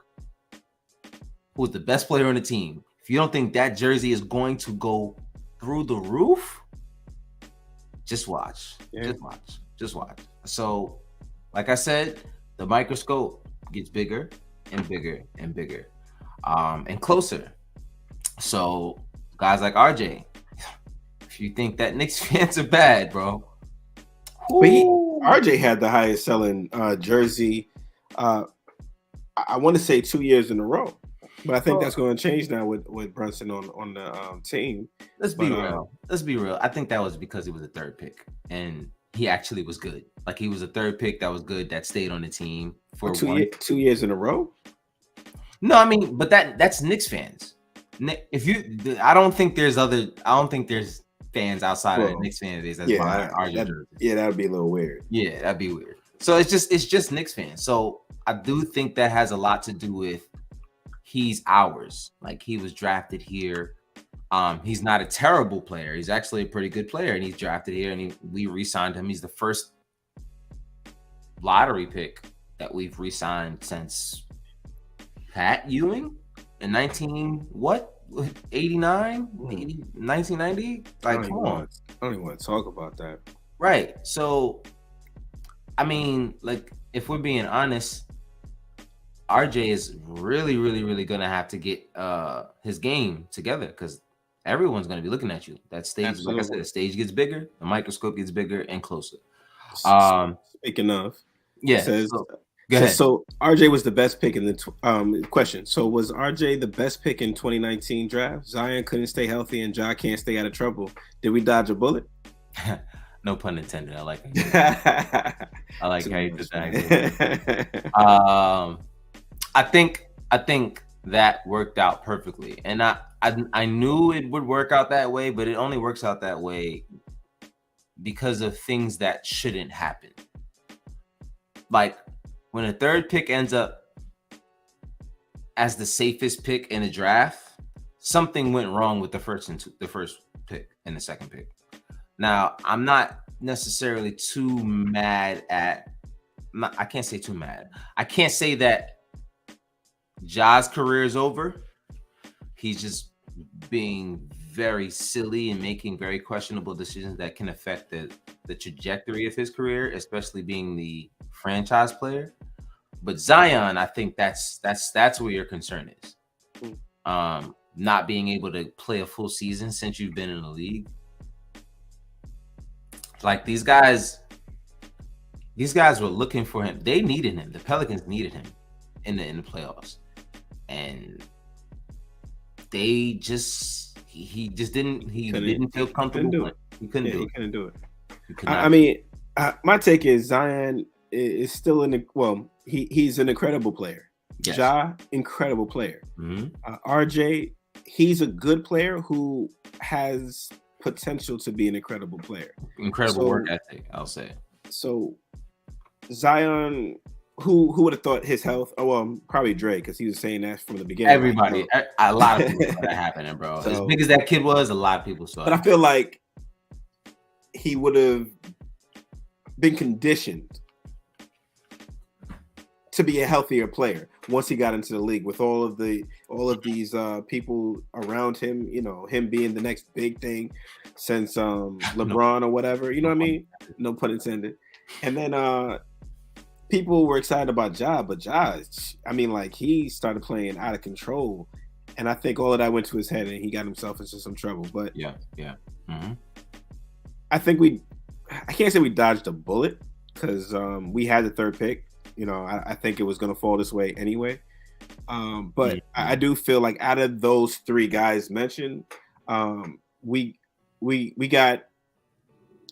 [SPEAKER 1] who's the best player on the team, if you don't think that jersey is going to go through the roof, just watch. Yeah. Just watch. So, like I said, the microscope gets bigger and bigger and bigger, and closer. So, guys like RJ, if you think that Knicks fans are bad, bro,
[SPEAKER 2] But
[SPEAKER 1] Ooh.
[SPEAKER 2] RJ had the highest selling jersey. I want to say 2 years in a row, but I think that's going to change now with Brunson on the team.
[SPEAKER 1] Let's be
[SPEAKER 2] But
[SPEAKER 1] real. Let's be real. I think that was because he was a third pick, and he actually was good. Like he was a third pick that was good, that stayed on the team for
[SPEAKER 2] 2 years in a row.
[SPEAKER 1] No, I mean, but that's Knicks fans. I don't think there's fans outside of the Knicks fan base that's buying RJ jerseys.
[SPEAKER 2] Yeah, that would be a little weird.
[SPEAKER 1] Yeah, that'd be weird. So it's just Knicks fans. So I do think that has a lot to do with he's ours. Like he was drafted here. He's not a terrible player. He's actually a pretty good player, and he's drafted here, and we re-signed him. He's the first lottery pick that we've re-signed since Pat Ewing in 1990? Like, come on.
[SPEAKER 2] I don't even want to talk about that.
[SPEAKER 1] Right. So, I mean, like, if we're being honest, RJ is really, really, really gonna have to get his game together because everyone's gonna be looking at you. That stage, Absolutely. Like I said, the stage gets bigger, the microscope gets bigger and closer.
[SPEAKER 2] Speaking of,
[SPEAKER 1] yeah.
[SPEAKER 2] Says, so RJ was the best pick in the question. So was RJ the best pick in 2019 draft? Zion couldn't stay healthy and Ja can't stay out of trouble. Did we dodge a bullet?
[SPEAKER 1] No pun intended. I like it. I like how you did that. I think that worked out perfectly, and I knew it would work out that way, but it only works out that way because of things that shouldn't happen. Like when a third pick ends up as the safest pick in a draft, something went wrong with the first pick and the second pick. Now, I'm not necessarily too mad at. I can't say too mad. I can't say that Ja's career is over. He's just being very silly and making very questionable decisions that can affect the trajectory of his career, especially being the franchise player. But Zion, I think that's where your concern is. Not being able to play a full season since you've been in the league. Like these guys were looking for him. They needed him. The Pelicans needed him in the playoffs. And he just didn't feel comfortable. He couldn't do it.
[SPEAKER 2] I mean, my take is Zion is still he's an incredible player. Yes. Ja, incredible player. Mm-hmm. RJ, he's a good player who has potential to be an incredible player.
[SPEAKER 1] Incredible work ethic, I'll say.
[SPEAKER 2] So Zion, who would have thought his health? Oh, well, probably Dre, because he was saying that from the beginning.
[SPEAKER 1] Everybody, a lot of people saw that happening, bro. So, as big as that kid was, a lot of people saw it.
[SPEAKER 2] But I feel like he would have been conditioned to be a healthier player once he got into the league with all of these people around him, him being the next big thing since LeBron or whatever, you know what I mean? No pun intended. And then people were excited about Ja, but Ja, I mean, like he started playing out of control, and I think all of that went to his head and he got himself into some trouble. But
[SPEAKER 1] yeah. Mm-hmm.
[SPEAKER 2] I think I can't say we dodged a bullet because we had the third pick. I think it was going to fall this way anyway. But I do feel like out of those three guys mentioned, we got,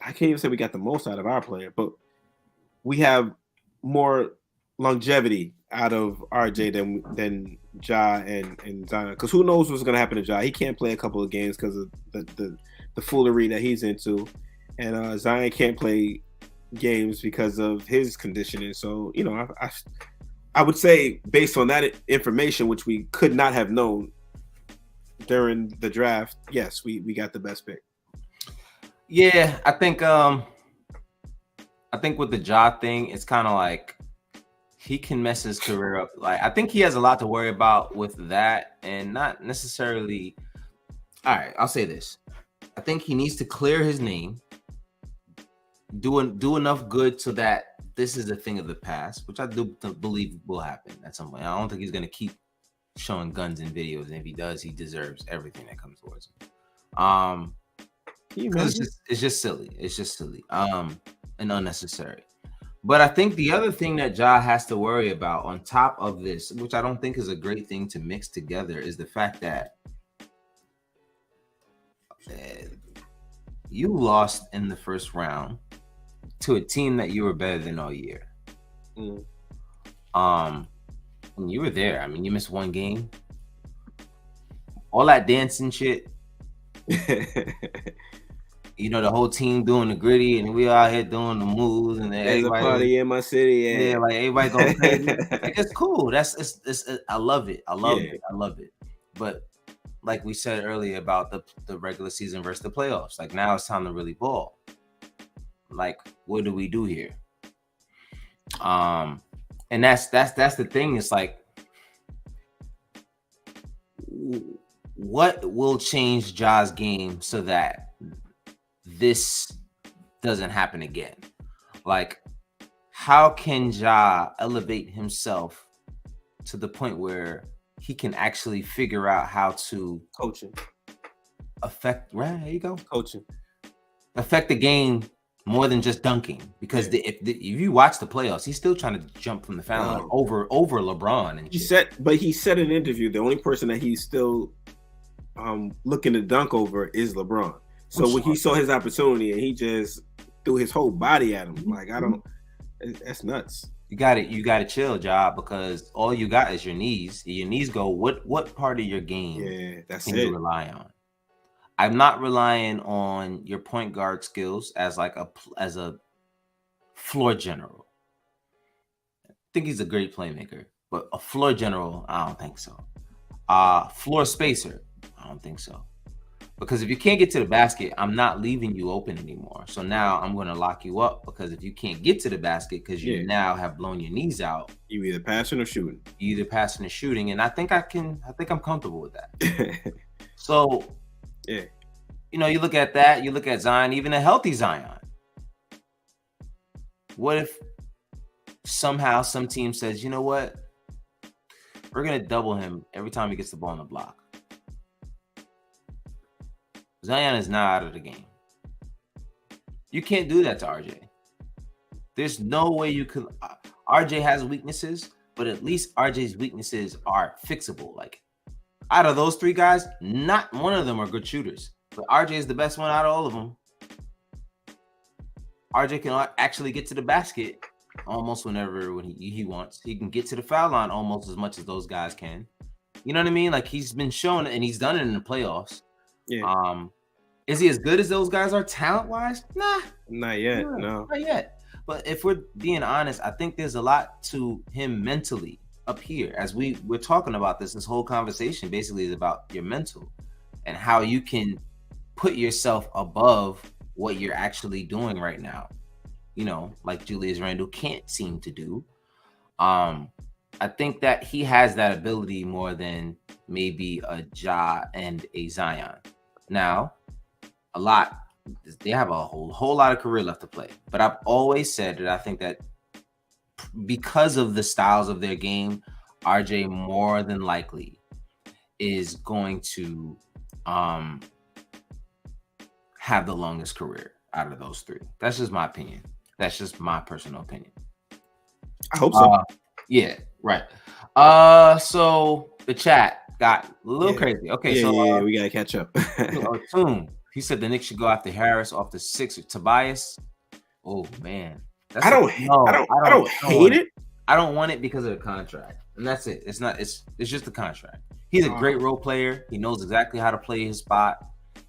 [SPEAKER 2] I can't even say we got the most out of our player, but we have more longevity out of RJ than Ja and Zion. Because who knows what's going to happen to Ja? He can't play a couple of games because of the foolery that he's into. And Zion can't play games because of his conditioning. So, I would say based on that information, which we could not have known during the draft, yes, we got the best pick.
[SPEAKER 1] Yeah, I think with the Ja thing, it's kind of like he can mess his career up. Like I think he has a lot to worry about with that, and not necessarily. All right, I'll say this. I think he needs to clear his name. Do enough good so that this is a thing of the past, which I do believe will happen at some point. I don't think he's going to keep showing guns in videos, and if he does, he deserves everything that comes towards him. It's just silly. And and unnecessary. But I think the other thing that Ja has to worry about on top of this, which I don't think is a great thing to mix together, is the fact that you lost in the first round to a team that you were better than all year. And you were there. I mean, you missed one game. All that dancing shit. You know, the whole team doing the gritty, and we out here doing the moves, and
[SPEAKER 2] there's a party in my city.
[SPEAKER 1] Yeah, like everybody going crazy. Like, it's cool. It's I love it. I love it. But like we said earlier about the regular season versus the playoffs, like now it's time to really ball. Like, what do we do here? And that's the thing. It's like, what will change Ja's game so that this doesn't happen again? Like, how can Ja elevate himself to the point where he can actually figure out how to
[SPEAKER 2] coaching
[SPEAKER 1] affect? Right, there you go.
[SPEAKER 2] Coaching
[SPEAKER 1] affect the game more than just dunking, because if you watch the playoffs, he's still trying to jump from the foul line over LeBron. And
[SPEAKER 2] he said in an interview the only person that he's still looking to dunk over is LeBron. So when he saw his opportunity and he just threw his whole body at him, like, I don't. That's nuts.
[SPEAKER 1] You got to chill, Ja, because all you got is your knees. Your knees go. What part of your game can you rely on? I'm not relying on your point guard skills as a floor general. I think he's a great playmaker, but a floor general, I don't think so. Floor spacer, I don't think so. Because if you can't get to the basket, I'm not leaving you open anymore. So now I'm going to lock you up, because if you can't get to the basket because you now have blown your knees out,
[SPEAKER 2] you either passing or shooting.
[SPEAKER 1] And I think I'm comfortable with that. So, you know, you look at that, you look at Zion, even a healthy Zion. What if somehow some team says, you know what? We're going to double him every time he gets the ball on the block. Zion is now out of the game. You can't do that to RJ. There's no way you could. RJ has weaknesses, but at least RJ's weaknesses are fixable. Like, out of those three guys, not one of them are good shooters, but RJ is the best one out of all of them. RJ can actually get to the basket almost whenever he wants. He can get to the foul line almost as much as those guys can. You know what I mean? Like, he's been shown, and he's done it in the playoffs.
[SPEAKER 2] Yeah.
[SPEAKER 1] Is he as good as those guys are talent-wise? Nah.
[SPEAKER 2] Not yet. No.
[SPEAKER 1] Not yet. But if we're being honest, I think there's a lot to him mentally up here. As we're talking about this whole conversation basically is about your mental and how you can put yourself above what you're actually doing right now. You know, like Julius Randle can't seem to do. I think that he has that ability more than maybe a Ja and a Zion. Now, they have a whole lot of career left to play. But I've always said that I think that because of the styles of their game, RJ more than likely is going to have the longest career out of those three. That's just my opinion. That's just my personal opinion.
[SPEAKER 2] I hope so.
[SPEAKER 1] Yeah, right. So the chat got a little crazy. Okay,
[SPEAKER 2] we gotta catch up.
[SPEAKER 1] Toon, he said the Knicks should go after Harris off the 6 or Tobias. Oh man,
[SPEAKER 2] I don't hate it.
[SPEAKER 1] I don't want it because of the contract, and that's it. It's not. It's just the contract. He's a great role player. He knows exactly how to play his spot.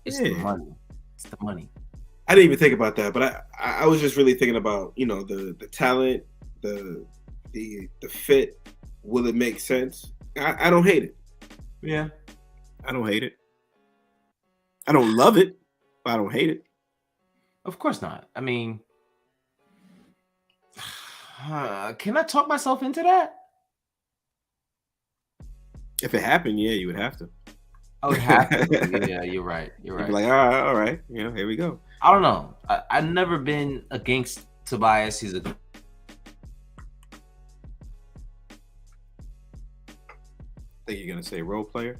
[SPEAKER 1] It's the money. It's the money.
[SPEAKER 2] I didn't even think about that, but I was just really thinking about, you know, the talent, the fit. Will it make sense? I don't hate it.
[SPEAKER 1] Yeah,
[SPEAKER 2] I don't hate it. I don't love it, but I don't hate it.
[SPEAKER 1] Of course not. I mean, can I talk myself into that?
[SPEAKER 2] If it happened, yeah, you would have to.
[SPEAKER 1] I would have to. Yeah, you're right. You're right.
[SPEAKER 2] You'd be like, all right. You know, here we go.
[SPEAKER 1] I don't know. I've never been against Tobias. He's a
[SPEAKER 2] think you're gonna say role player.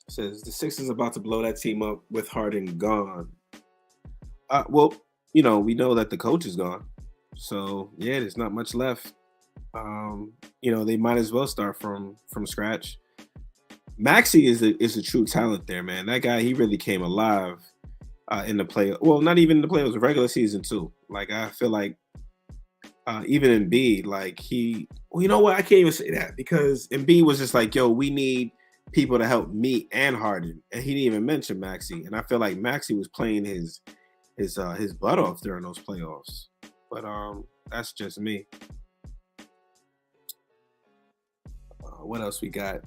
[SPEAKER 2] Says the Sixers about to blow that team up with Harden gone. Well, we know that the coach is gone, so yeah, there's not much left. They might as well start from scratch. Maxi is a true talent there, man. That guy, he really came alive in the play. Well, not even in the playoffs, the regular season too. Like I feel like even Embiid, like you know what? I can't even say that because Embiid was just like, yo, we need people to help me and Harden, and he didn't even mention Maxi. And I feel like Maxi was playing his butt off during those playoffs. But that's just me. What else we got?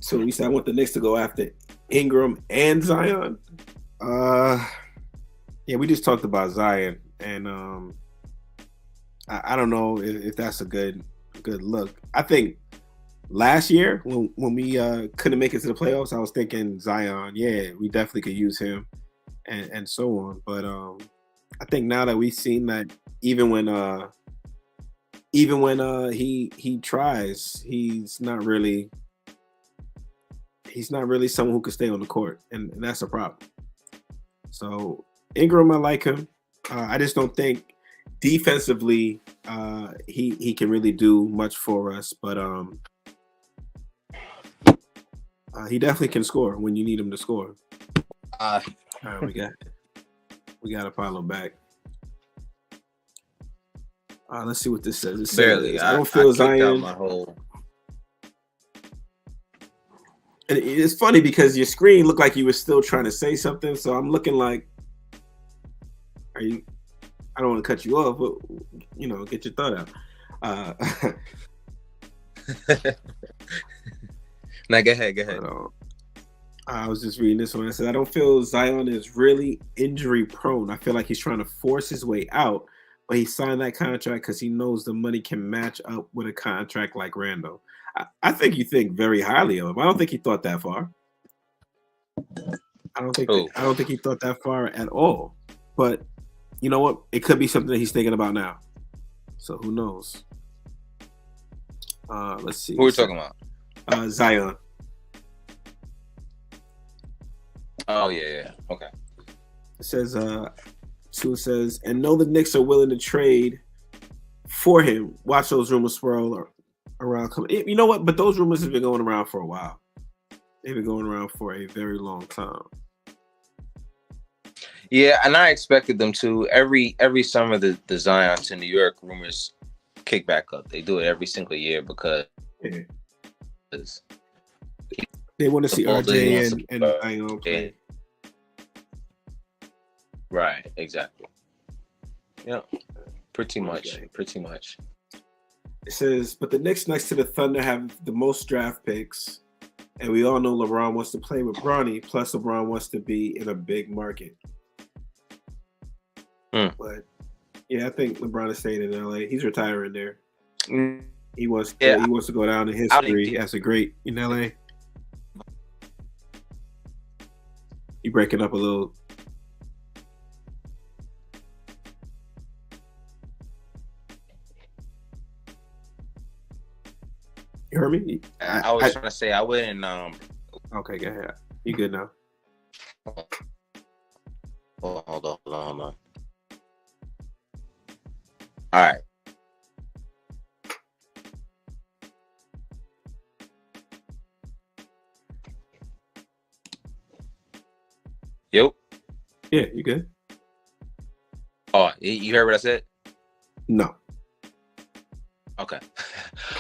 [SPEAKER 2] So we said I want the Knicks to go after Ingram and Zion. Yeah, we just talked about Zion, and I don't know if that's a good look. I think last year when we couldn't make it to the playoffs, I was thinking Zion. Yeah, we definitely could use him, and so on. But I think now that we've seen that, even when he tries, he's not really someone who could stay on the court, and that's a problem. So Ingram, I like him. I just don't think defensively he can really do much for us, but he definitely can score when you need him to score. All right, we got Apollo back. Let's see what this says. It
[SPEAKER 1] Barely.
[SPEAKER 2] says, I don't feel Zion.
[SPEAKER 1] Out my whole...
[SPEAKER 2] And it's funny because your screen looked like you were still trying to say something, so I'm looking like, are you? I don't want to cut you off, but get your thought out.
[SPEAKER 1] Now go ahead.
[SPEAKER 2] But, I was just reading this one. I said, I don't feel Zion is really injury prone. I feel like he's trying to force his way out, but he signed that contract because he knows the money can match up with a contract like Randall. I think you think very highly of him. I don't think he thought that far. I don't think he thought that far at all. But you know what? It could be something that he's thinking about now. So who knows? Let's see.
[SPEAKER 1] Who are we talking about?
[SPEAKER 2] Zion.
[SPEAKER 1] Oh yeah. Okay.
[SPEAKER 2] It says, Sue says, and know the Knicks are willing to trade for him. Watch those rumors swirl around. You know what? But those rumors have been going around for a while. They've been going around for a very long time.
[SPEAKER 1] Yeah, and I expected them to. Every summer, the Zion to New York rumors kick back up. They do it every single year because
[SPEAKER 2] they want to see RJ and Zion play.
[SPEAKER 1] Right, exactly. Yeah, pretty much.
[SPEAKER 2] It says, but the Knicks next to the Thunder have the most draft picks, and we all know LeBron wants to play with Bronny, plus LeBron wants to be in a big market. But yeah, I think LeBron is staying in LA. He's retiring there. He wants to go down in history as a great in LA. You breaking up a little. You heard me?
[SPEAKER 1] I was trying to say I wouldn't.
[SPEAKER 2] Okay, go ahead. You good now?
[SPEAKER 1] Hold on. All right. Yo.
[SPEAKER 2] Yeah, you good?
[SPEAKER 1] Oh, you heard what I said?
[SPEAKER 2] No.
[SPEAKER 1] Okay.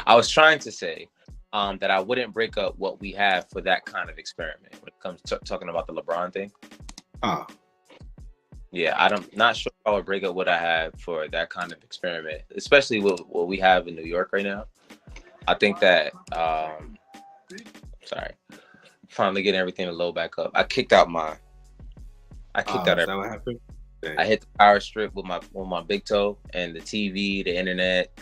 [SPEAKER 1] I was trying to say that I wouldn't break up what we have for that kind of experiment when it comes to talking about the LeBron thing. Yeah, I'm not sure if I would break up what I have for that kind of experiment, especially with what we have in New York right now. I think that, finally getting everything to load back up. I kicked out
[SPEAKER 2] out everything. What happened?
[SPEAKER 1] I hit the power strip with my big toe, and the TV, the internet,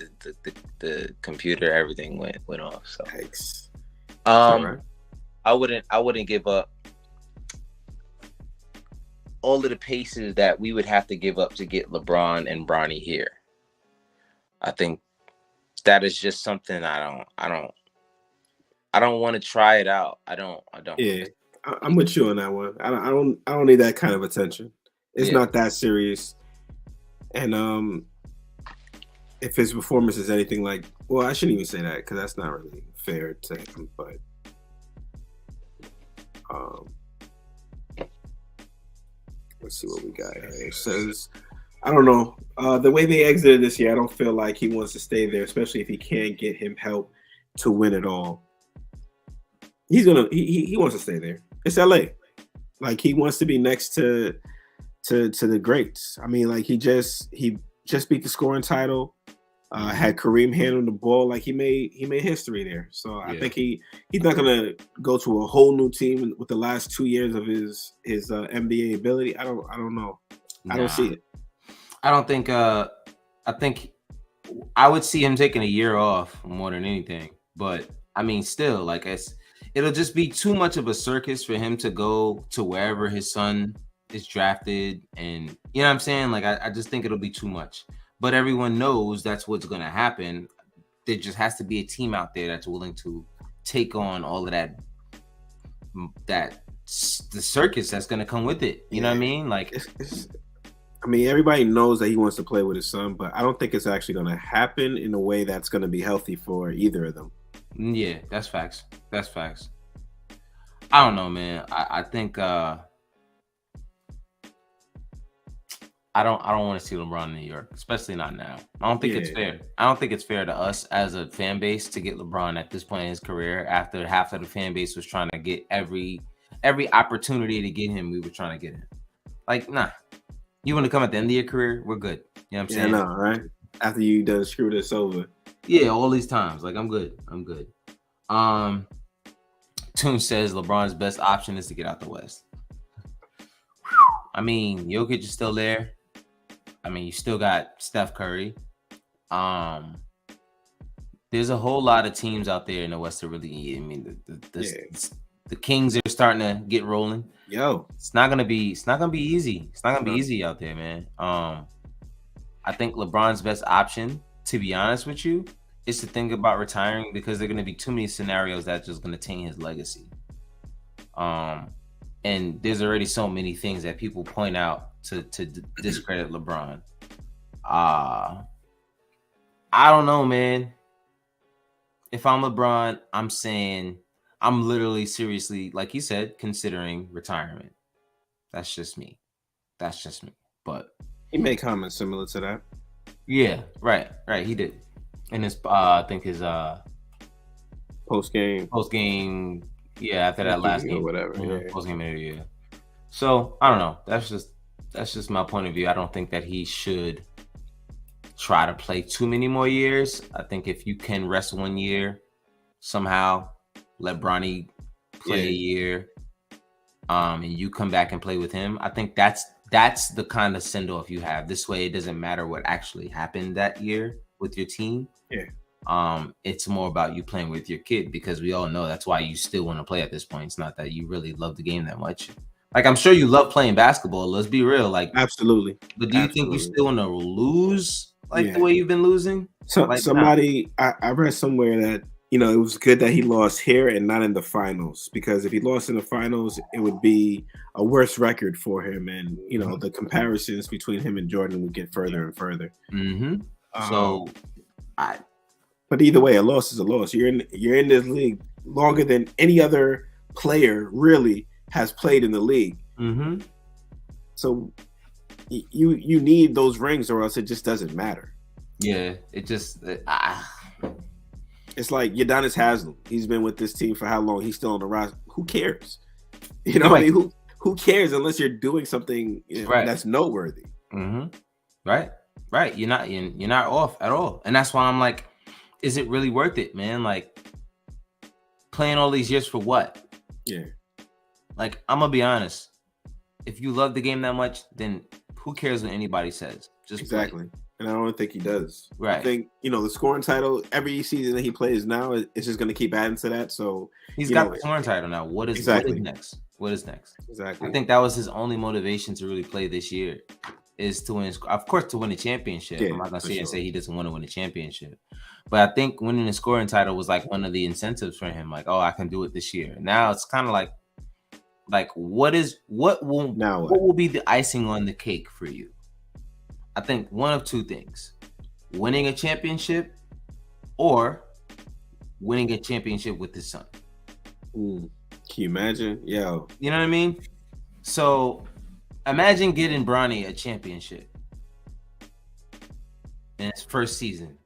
[SPEAKER 1] the computer, everything went off. So,
[SPEAKER 2] thanks.
[SPEAKER 1] Right. I wouldn't give up all of the paces that we would have to give up to get LeBron and Bronny here. I think that is just something I don't. I don't want to try it out. I don't.
[SPEAKER 2] Yeah, I'm with you on that one. I don't need that kind of attention. It's
[SPEAKER 1] Yeah.
[SPEAKER 2] not that serious. And if his performance is anything like, well, I shouldn't even say that because that's not really fair to him. But let's see what we got here. It says, I don't know. The way they exited this year, I don't feel like he wants to stay there, especially if he can't get him help to win it all. He wants to stay there. It's LA. Like he wants to be next to the greats. I mean, like he just beat the scoring title. Had Kareem handle the ball, like he made history there. So I think he's not gonna go to a whole new team with the last 2 years of his NBA ability. I don't know. I don't see it.
[SPEAKER 1] I don't think. I think I would see him taking a year off more than anything. But I mean, still, like it'll just be too much of a circus for him to go to wherever his son is drafted, and you know what I'm saying. Like I just think it'll be too much. But everyone knows that's what's going to happen. There just has to be a team out there that's willing to take on all of the circus that's going to come with it. You know what I mean? Like,
[SPEAKER 2] I mean, everybody knows that he wants to play with his son, but I don't think it's actually going to happen in a way that's going to be healthy for either of them.
[SPEAKER 1] Yeah, that's facts. That's facts. I don't know, man. I think I don't want to see LeBron in New York, especially not now. I don't think it's fair. I don't think it's fair to us as a fan base to get LeBron at this point in his career after half of the fan base was trying to get every opportunity to get him. We were trying to get him. Like, nah. You want to come at the end of your career? We're good. You know what I'm saying?
[SPEAKER 2] Yeah, no, right? After you done screwed us over.
[SPEAKER 1] Yeah, all these times. Like, I'm good. Toon says LeBron's best option is to get out the West. I mean, Jokic is still there. I mean, you still got Steph Curry. There's a whole lot of teams out there in the West that really. I mean, the Kings are starting to get rolling.
[SPEAKER 2] Yo,
[SPEAKER 1] it's not gonna be easy. It's not gonna be easy out there, man. I think LeBron's best option, to be honest with you, is to think about retiring because there are gonna be too many scenarios that's just gonna taint his legacy. And there's already so many things that people point out to discredit LeBron. I don't know, man. If I'm LeBron, I'm saying I'm literally seriously, like you said, considering retirement. That's just me. But
[SPEAKER 2] he made comments similar to that.
[SPEAKER 1] Yeah, right. He did. And his I think his
[SPEAKER 2] post game.
[SPEAKER 1] Yeah, after that last game,
[SPEAKER 2] whatever.
[SPEAKER 1] Post game interview. Yeah. So I don't know. That's just my point of view. I don't think that he should try to play too many more years. I think if you can rest 1 year, somehow let Bronny play a year, and you come back and play with him. I think that's the kind of send off you have. This way, it doesn't matter what actually happened that year with your team.
[SPEAKER 2] Yeah.
[SPEAKER 1] It's more about you playing with your kid because we all know that's why you still want to play at this point. It's not that you really love the game that much. Like, I'm sure you love playing basketball. Let's be real. Like,
[SPEAKER 2] absolutely.
[SPEAKER 1] But do you think you still want to lose the way you've been losing?
[SPEAKER 2] So I read somewhere that, you know, it was good that he lost here and not in the finals, because if he lost in the finals, it would be a worse record for him. And, you know, the comparisons between him and Jordan would get further and further.
[SPEAKER 1] Mm-hmm.
[SPEAKER 2] But either way, a loss is a loss. You're in this league longer than any other player really has played in the league.
[SPEAKER 1] Mm-hmm.
[SPEAKER 2] So you need those rings, or else it just doesn't matter.
[SPEAKER 1] Yeah, it just
[SPEAKER 2] it's like Udonis Haslem. He's been with this team for how long? He's still on the roster. Who cares? You know what I mean? Who cares unless you're doing something that's noteworthy?
[SPEAKER 1] Mm-hmm. Right. You're not off at all, and that's why I'm like, is it really worth it, man? Like, playing all these years for what?
[SPEAKER 2] Yeah.
[SPEAKER 1] Like, I'm gonna be honest. If you love the game that much, then who cares what anybody says? Just
[SPEAKER 2] exactly.
[SPEAKER 1] Play.
[SPEAKER 2] And I don't think he does.
[SPEAKER 1] Right.
[SPEAKER 2] I think, you know, the scoring title every season that he plays now is just going to keep adding to that. So
[SPEAKER 1] he's got the scoring title now. What is next? What is next?
[SPEAKER 2] Exactly.
[SPEAKER 1] I think that was his only motivation to really play this year. is to win, of course, to win a championship.
[SPEAKER 2] Yeah,
[SPEAKER 1] I'm not gonna
[SPEAKER 2] for
[SPEAKER 1] say
[SPEAKER 2] sure.
[SPEAKER 1] he doesn't want to win a championship, but I think winning the scoring title was like one of the incentives for him. Like, oh, I can do it this year. Now it's kind of like what will be the icing on the cake for you? I think one of two things: winning a championship or winning a championship with his son.
[SPEAKER 2] Can you imagine? Yo,
[SPEAKER 1] you know what I mean? So imagine getting Bronny a championship in his first season.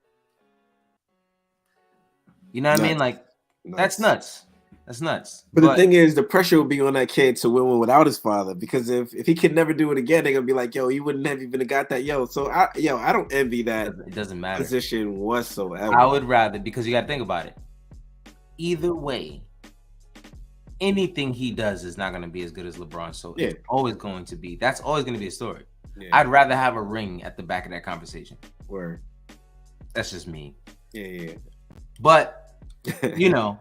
[SPEAKER 1] You know what I mean? Like, that's nuts. That's nuts.
[SPEAKER 2] But the thing is, the pressure will be on that kid to win one without his father, because if he could never do it again, they're gonna be like, yo, he wouldn't have even got that. So I don't envy that.
[SPEAKER 1] It doesn't matter
[SPEAKER 2] position whatsoever.
[SPEAKER 1] I would rather, because you got to think about it. Either way, anything he does is not going to be as good as LeBron. So it's always going to be. That's always going to be a story. Yeah. I'd rather have a ring at the back of that conversation.
[SPEAKER 2] Word.
[SPEAKER 1] That's just me.
[SPEAKER 2] Yeah.
[SPEAKER 1] But you know,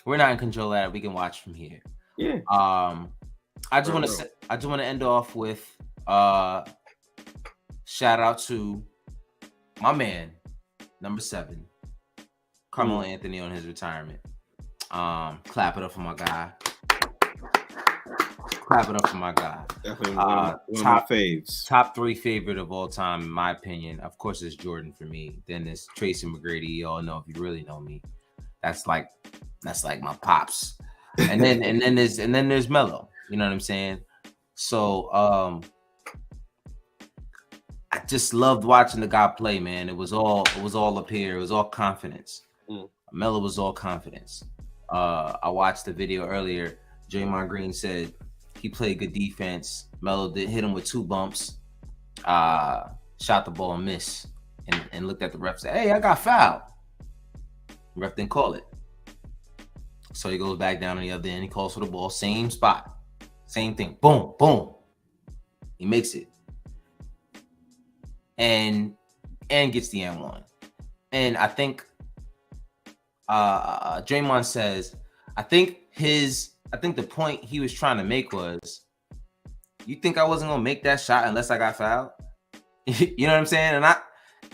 [SPEAKER 1] we're not in control of that. We can watch from here.
[SPEAKER 2] Yeah.
[SPEAKER 1] I just want to end off with shout out to my man, number 7, Carmelo Anthony, on his retirement. Clap it up for my guy.
[SPEAKER 2] Definitely one of my faves.
[SPEAKER 1] Top 3 favorite of all time, in my opinion. Of course, it's Jordan for me. Then it's Tracy McGrady. You all know, if you really know me, that's like my pops. And then there's Melo. You know what I'm saying? So I just loved watching the guy play, man. It was all up here. It was all confidence. Melo was all confidence. I watched the video earlier. Draymond Green said he played good defense. Melo did hit him with 2 bumps. Shot the ball and missed. And looked at the ref and said, hey, I got fouled. The ref didn't call it. So he goes back down on the other end. He calls for the ball. Same spot. Same thing. Boom, boom. He makes it. And gets the N1. And I think Draymond says, I think the point he was trying to make was, you think I wasn't gonna make that shot unless I got fouled? You know what I'm saying? And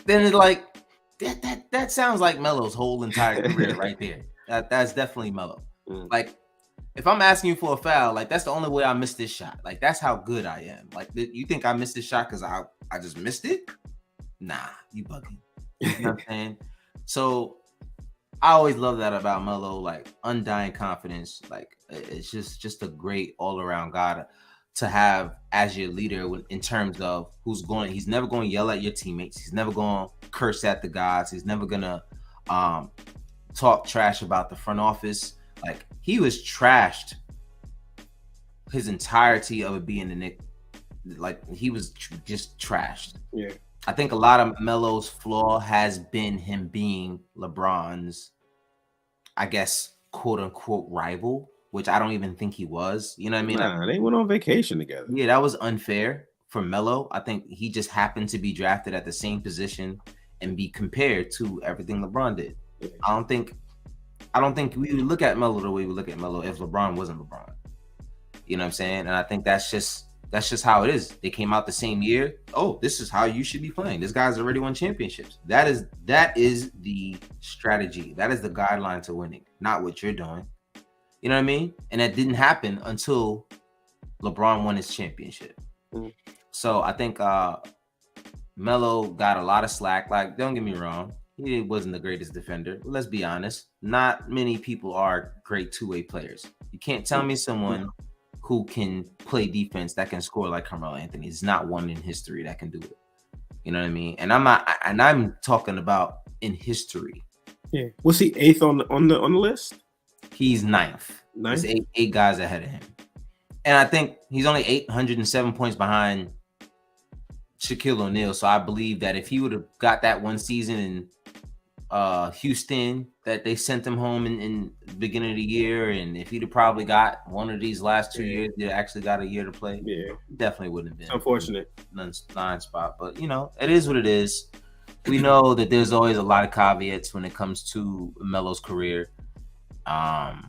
[SPEAKER 1] then it's like that sounds like Melo's whole entire career right there. That's definitely Melo. Like, if I'm asking you for a foul, like, that's the only way I missed this shot. Like, that's how good I am. Like, you think I missed this shot because I just missed it? Nah, you bugging. You know what I'm saying? So I always love that about Melo, like, undying confidence. Like, it's just a great all-around guy to have as your leader in terms of he's never going to yell at your teammates. He's never going to curse at the guys. He's never going to talk trash about the front office. Like, he was trashed his entirety of it being the Knicks. Like, he was just trashed.
[SPEAKER 2] Yeah.
[SPEAKER 1] I think a lot of Melo's flaw has been him being LeBron's, I guess, quote unquote rival, which I don't even think he was. You know what I mean?
[SPEAKER 2] Nah, they went on vacation together.
[SPEAKER 1] Yeah, that was unfair for Melo. I think he just happened to be drafted at the same position and be compared to everything LeBron did. Yeah. I don't think we would look at Melo the way we look at Melo if LeBron wasn't LeBron. You know what I'm saying? And I think that's just how it is. They came out the same year. Oh, this is how you should be playing. This guy's already won championships. That is the strategy. That is the guideline to winning, not what you're doing. You know what I mean? And that didn't happen until LeBron won his championship. Mm-hmm. So I think Melo got a lot of slack. Like, don't get me wrong, he wasn't the greatest defender. But let's be honest. Not many people are great two-way players. You can't tell me someone who can play defense that can score like Carmelo Anthony. There's not one in history that can do it. You know what I mean? And I'm talking about in history.
[SPEAKER 2] Yeah. Was he 8th on the list?
[SPEAKER 1] He's 9th. There's eight guys ahead of him. And I think he's only 807 points behind Shaquille O'Neal. So I believe that if he would have got that one season in Houston, that they sent him home in the beginning of the year, and if he'd have probably got one of these last 2 years, they actually got a year to play.
[SPEAKER 2] Yeah,
[SPEAKER 1] definitely wouldn't have been
[SPEAKER 2] unfortunate
[SPEAKER 1] 9 spot. But you know, it is what it is. We know that there's always a lot of caveats when it comes to Melo's career, and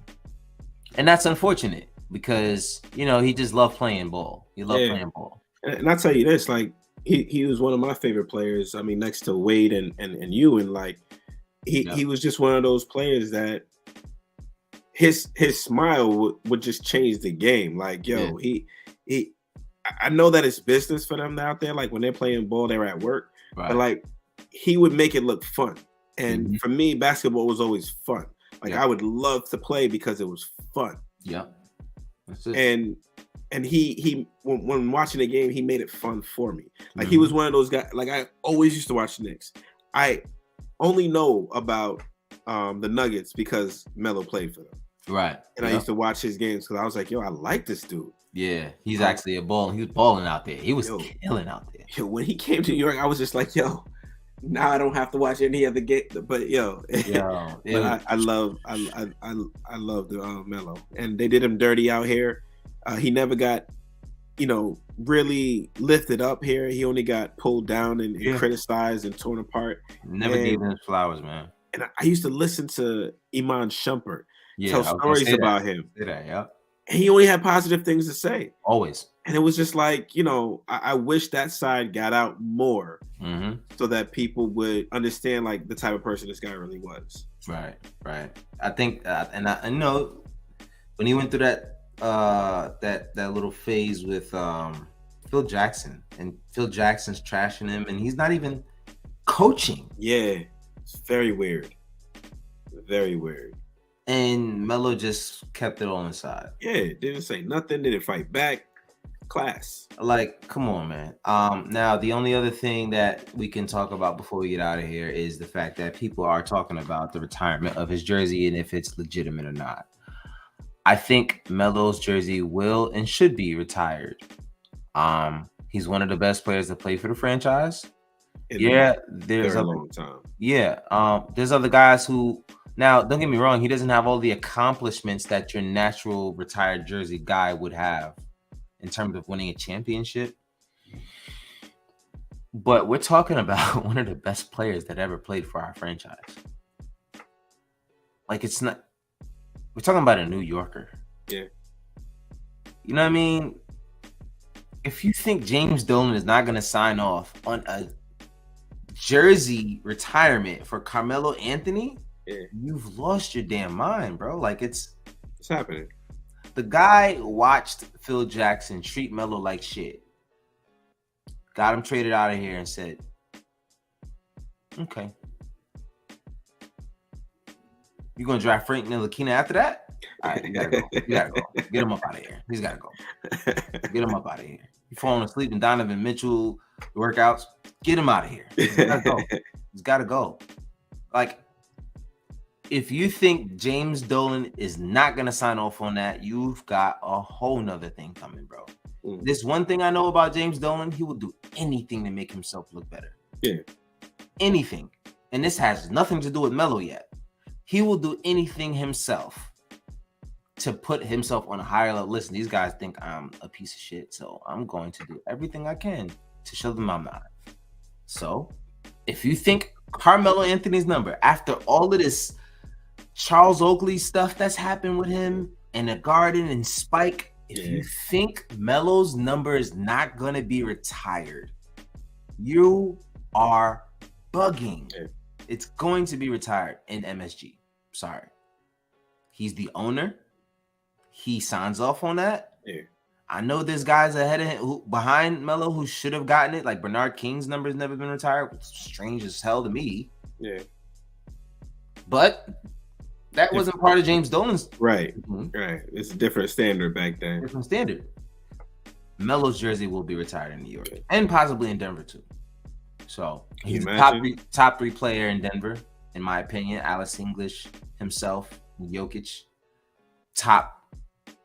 [SPEAKER 1] that's unfortunate because you know he just loved playing ball. He loved playing ball.
[SPEAKER 2] And I'll tell you this, like he was one of my favorite players. I mean, next to Wade and you, and like he was just one of those players that his smile would just change the game. Like, yo, he I know that it's business for them out there. Like when they're playing ball, they're at work, but like he would make it look fun. And for me, basketball was always fun. Like I would love to play because it was fun.
[SPEAKER 1] Yeah.
[SPEAKER 2] And he when watching the game, he made it fun for me. Like he was one of those guys. Like I always used to watch the Knicks. I only know about the Nuggets because Melo played for them.
[SPEAKER 1] Right.
[SPEAKER 2] And I used to watch his games because I was like, yo, I like this dude.
[SPEAKER 1] Yeah, he's actually a ball. He was balling out there. He was killing out there.
[SPEAKER 2] Yo, when he came to New York, I was just like, yo, now I don't have to watch any other game. But but I love the Melo, and they did him dirty out here. He never got, really lifted up here. He only got pulled down and criticized and torn apart.
[SPEAKER 1] Never gave him his flowers, man.
[SPEAKER 2] And I used to listen to Iman Shumpert tell stories about him. And he only had positive things to say.
[SPEAKER 1] Always.
[SPEAKER 2] And it was just like, I wish that side got out more so that people would understand like the type of person this guy really was.
[SPEAKER 1] Right. I think, and I know when he went through that little phase with Phil Jackson, and Phil Jackson's trashing him, and he's not even coaching.
[SPEAKER 2] Yeah, it's very weird. Very weird.
[SPEAKER 1] And Melo just kept it all inside.
[SPEAKER 2] Yeah, didn't say nothing, didn't fight back. Class.
[SPEAKER 1] Like, come on, man. Now the only other thing that we can talk about before we get out of here is the fact that people are talking about the retirement of his jersey and if it's legitimate or not. I think Melo's jersey will and should be retired. He's one of the best players to play for the franchise. There's a
[SPEAKER 2] long time.
[SPEAKER 1] There's other guys who, now don't get me wrong, he doesn't have all the accomplishments that your natural retired jersey guy would have in terms of winning a championship. But we're talking about one of the best players that ever played for our franchise. Like, it's not, we're talking about a New Yorker.
[SPEAKER 2] Yeah.
[SPEAKER 1] You know what I mean? If you think James Dolan is not going to sign off on a jersey retirement for Carmelo Anthony, you've lost your damn mind, bro. Like, it's
[SPEAKER 2] happening.
[SPEAKER 1] The guy watched Phil Jackson treat Melo like shit. Got him traded out of here and said, okay. You gonna draft Frank Ntilikina after that? All right, you gotta go. Get him up out of here. He's gotta go. Get him up out of here. You falling asleep in Donovan Mitchell workouts? Get him out of here. He's gotta go. He's gotta go. Like, if you think James Dolan is not going to sign off on that, you've got a whole nother thing coming, bro. This one thing I know about James Dolan, he will do anything to make himself look better.
[SPEAKER 2] Yeah.
[SPEAKER 1] Anything. And this has nothing to do with Melo yet. He will do anything himself to put himself on a higher level. Listen, these guys think I'm a piece of shit, so I'm going to do everything I can to show them I'm not. So, if you think Carmelo Anthony's number, after all of this Charles Oakley stuff that's happened with him and the Garden and Spike, if you think Melo's number is not going to be retired, you are bugging. It's going to be retired in MSG. Sorry. He's the owner. He signs off on that. I know there's guys ahead of him, behind Melo, who should have gotten it. Like Bernard King's number has never been retired. It's strange as hell to me. But that wasn't part of James Dolan's.
[SPEAKER 2] Right. It's a different standard back then.
[SPEAKER 1] Different standard. Melo's jersey will be retired in New York and possibly in Denver too. So he's a top three player in Denver, in my opinion. Alice English himself, Jokic, top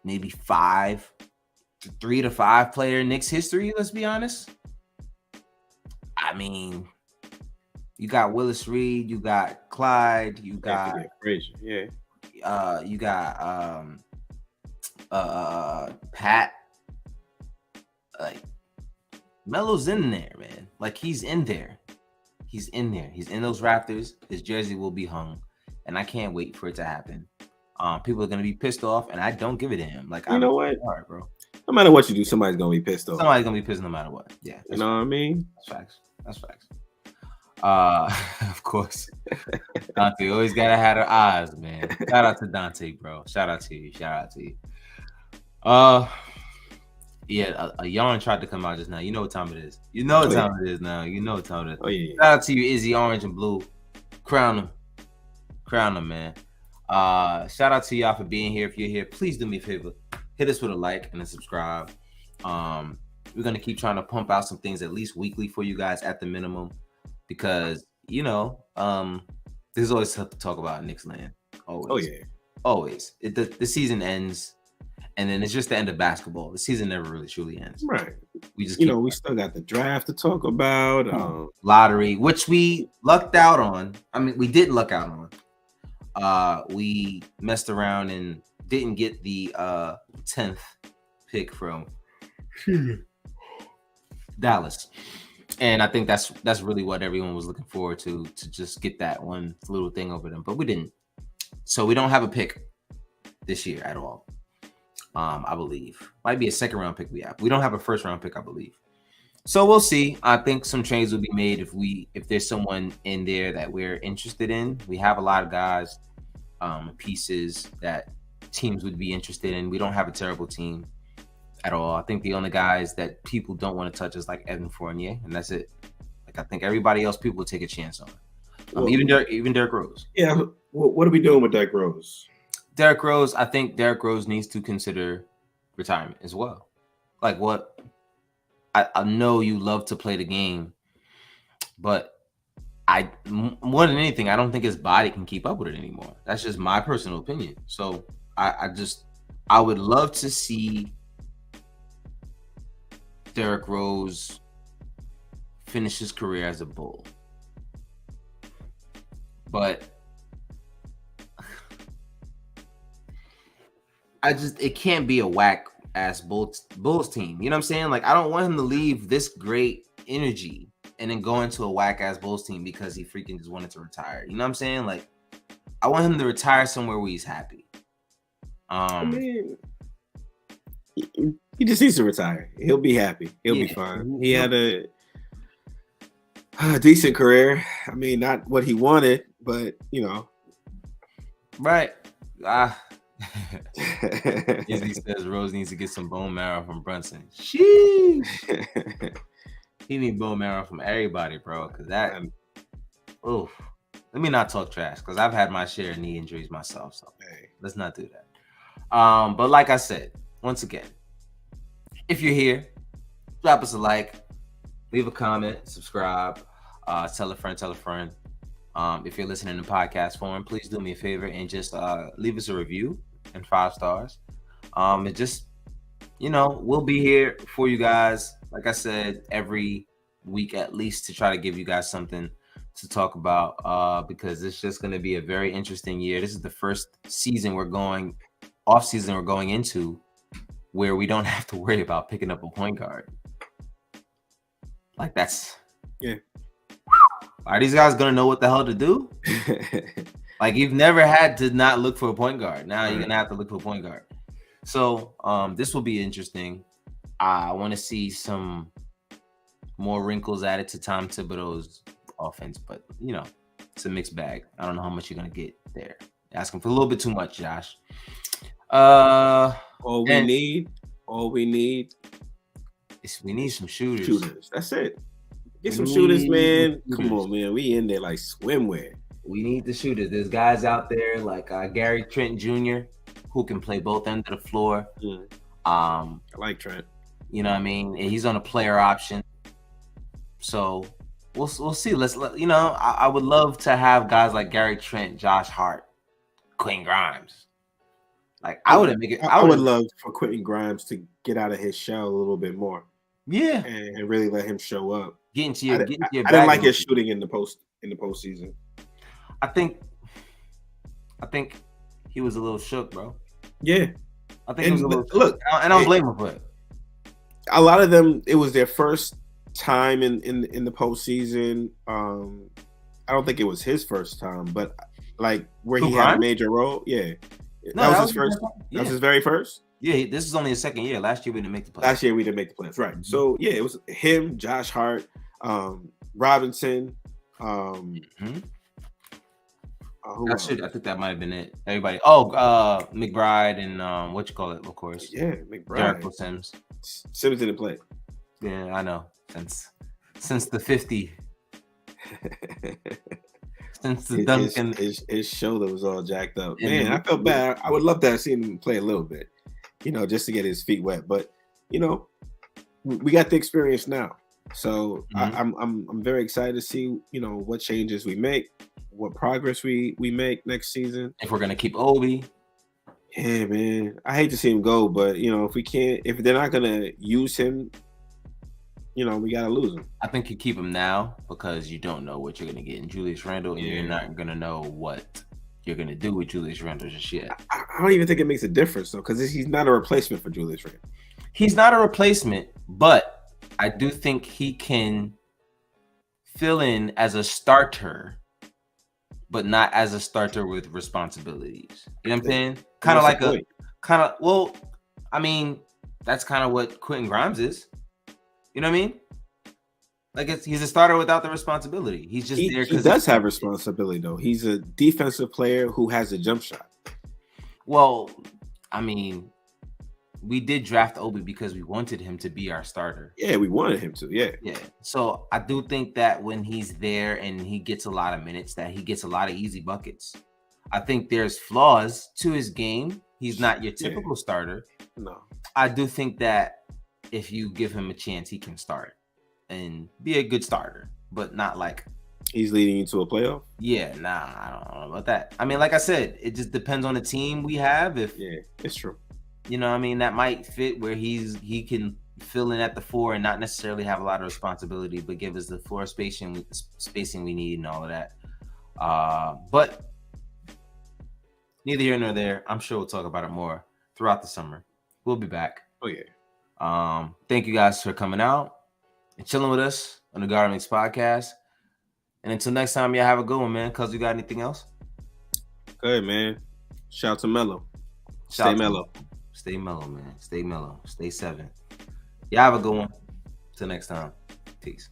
[SPEAKER 1] maybe 3 to 5 player in Knicks history. Let's be honest. I mean, you got Willis Reed, you got Clyde, you got
[SPEAKER 2] Frazier,
[SPEAKER 1] you got Pat. Like, Melo's in there, man. Like, he's in there. He's in there. He's in those rafters. His jersey will be hung, and I can't wait for it to happen. People are gonna be pissed off, and I don't give it to him. Like,
[SPEAKER 2] you know what,
[SPEAKER 1] all right, bro.
[SPEAKER 2] No matter what you do, somebody's gonna be pissed off.
[SPEAKER 1] Somebody's gonna be pissed no matter what. Yeah,
[SPEAKER 2] you know what I mean.
[SPEAKER 1] That's facts. Of course, Dante always gotta have her eyes, man. Shout out to Dante, bro. Shout out to you. Yeah, a yarn tried to come out just now. You know what time it is. You know what time it is now.
[SPEAKER 2] Oh yeah.
[SPEAKER 1] Shout out to you, Izzy, orange and blue. Crown them, man. Shout out to y'all for being here. If you're here, please do me a favor. Hit us with a like and a subscribe. We're gonna keep trying to pump out some things at least weekly for you guys at the minimum, because there's always stuff to talk about in Knicks land. Always.
[SPEAKER 2] Oh yeah.
[SPEAKER 1] Always. The season ends, and then it's just the end of basketball. The season never really truly ends.
[SPEAKER 2] Right.
[SPEAKER 1] We just
[SPEAKER 2] we still got the draft to talk about.
[SPEAKER 1] Lottery, which we lucked out on. I mean, we did luck out on. We messed around and didn't get the 10th pick from Dallas. And I think that's really what everyone was looking forward to just get that one little thing over them. But we didn't. So we don't have a pick this year at all. I believe. Might be a second round pick we have. We don't have a first round pick, I believe. So we'll see. I think some trades will be made if there's someone in there that we're interested in. We have a lot of guys, pieces that teams would be interested in. We don't have a terrible team at all. I think the only guys that people don't want to touch is like Evan Fournier, and that's it. Like, I think everybody else people will take a chance on. Even Derrick Rose.
[SPEAKER 2] Yeah. What are we doing with Derrick Rose?
[SPEAKER 1] Derrick Rose, I think Derrick Rose needs to consider retirement as well. Like, what? I know you love to play the game, but more than anything, I don't think his body can keep up with it anymore. That's just my personal opinion. So I would love to see Derrick Rose finish his career as a Bull, but it can't be a whack ass Bulls team. You know what I'm saying? Like, I don't want him to leave this great energy and then go into a whack ass Bulls team because he freaking just wanted to retire. You know what I'm saying? Like, I want him to retire somewhere where he's happy.
[SPEAKER 2] I mean, he just needs to retire. He'll be happy. He'll be fine. He had a decent career. I mean, not what he wanted, but
[SPEAKER 1] Right. Izzy says Rose needs to get some bone marrow from Brunson. Sheesh. He needs bone marrow from everybody, bro. Because that. Oof. Let me not talk trash, because I've had my share of knee injuries myself. So let's not do that. But like I said, once again, if you're here, drop us a like, leave a comment, subscribe, tell a friend. If you're listening in podcast form, please do me a favor and just leave us a review and 5 stars. It just, we'll be here for you guys, like I said, every week at least, to try to give you guys something to talk about, because it's just going to be a very interesting year. This is the first season off season we're going into where we don't have to worry about picking up a point guard. Like, that's are these guys gonna know what the hell to do? Like, you've never had to not look for a point guard. Now you're gonna have to look for a point guard. So this will be interesting. I want to see some more wrinkles added to Tom Thibodeau's offense, but it's a mixed bag. I don't know how much you're gonna get there. Asking for a little bit too much, Josh.
[SPEAKER 2] All we need
[SPEAKER 1] is we need some shooters.
[SPEAKER 2] That's it. Get some shooters, man. Come on, man. We in there like swimwear.
[SPEAKER 1] We need the shooters. There's guys out there like Gary Trent Jr. who can play both ends of the floor.
[SPEAKER 2] I like Trent.
[SPEAKER 1] You know what I mean? He's on a player option. So we'll see. I would love to have guys like Gary Trent, Josh Hart, Quentin Grimes. Like, I would
[SPEAKER 2] love for Quentin Grimes to get out of his shell a little bit more.
[SPEAKER 1] Yeah.
[SPEAKER 2] And really let him show up.
[SPEAKER 1] I
[SPEAKER 2] didn't like his shooting in the postseason.
[SPEAKER 1] I think he was a little shook, bro.
[SPEAKER 2] Yeah.
[SPEAKER 1] I think he was a little shook. And I don't blame him for it.
[SPEAKER 2] A lot of them, it was their first time in the postseason. I don't think it was his first time, but like where he had a major role. Yeah. That was his first. That was his very first.
[SPEAKER 1] Yeah, this is only his second year. Last year we didn't make the playoffs.
[SPEAKER 2] Last year we didn't make the playoffs, right? So yeah, it was him, Josh Hart, Robinson.
[SPEAKER 1] I think that might have been it. Everybody. Oh, McBride and what you call it, of course.
[SPEAKER 2] Yeah, McBride.
[SPEAKER 1] Jericho Sims.
[SPEAKER 2] Sims didn't play.
[SPEAKER 1] Yeah, I know. Since the 50. Since the Duncan.
[SPEAKER 2] His shoulder was all jacked up. Man, I felt bad. I would love to have seen him play a little bit, just to get his feet wet. But we got the experience now. So I'm very excited to see what changes we make, what progress we make next season.
[SPEAKER 1] If we're gonna keep Obi.
[SPEAKER 2] Yeah, man. I hate to see him go, but if they're not gonna use him, we gotta lose him.
[SPEAKER 1] I think you keep him now because you don't know what you're gonna get in Julius Randle, and you're not gonna know what you're gonna do with Julius Randle just yet.
[SPEAKER 2] I don't even think it makes a difference though, because he's not a replacement for Julius Randle.
[SPEAKER 1] He's not a replacement, but I do think he can fill in as a starter, but not as a starter with responsibilities. You know what I'm saying? That's kind of what Quentin Grimes is. You know what I mean? Like he's a starter without the responsibility. He's just there because
[SPEAKER 2] he does have responsibility though. He's a defensive player who has a jump shot.
[SPEAKER 1] Well, we did draft Obi because we wanted him to be our starter.
[SPEAKER 2] Yeah, we wanted him to. Yeah.
[SPEAKER 1] So I do think that when he's there and he gets a lot of minutes, that he gets a lot of easy buckets. I think there's flaws to his game. He's not your typical starter.
[SPEAKER 2] No.
[SPEAKER 1] I do think that if you give him a chance, he can start and be a good starter, but not like
[SPEAKER 2] he's leading you to a playoff.
[SPEAKER 1] Yeah, I don't know about that. Like I said, it just depends on the team we have.
[SPEAKER 2] It's true.
[SPEAKER 1] That might fit where he can fill in at the 4 and not necessarily have a lot of responsibility, but give us the floor spacing we need and all of that. But neither here nor there. I'm sure we'll talk about it more throughout the summer. We'll be back.
[SPEAKER 2] Oh yeah.
[SPEAKER 1] Thank you guys for coming out and chilling with us on the Garden Mix podcast. And until next time, y'all have a good one, man. Cuz you got anything else?
[SPEAKER 2] Good, man. Shout to Mello. Stay mellow.
[SPEAKER 1] Stay mellow, man. Stay mellow. Stay 7. Y'all have a good one. Till next time. Peace.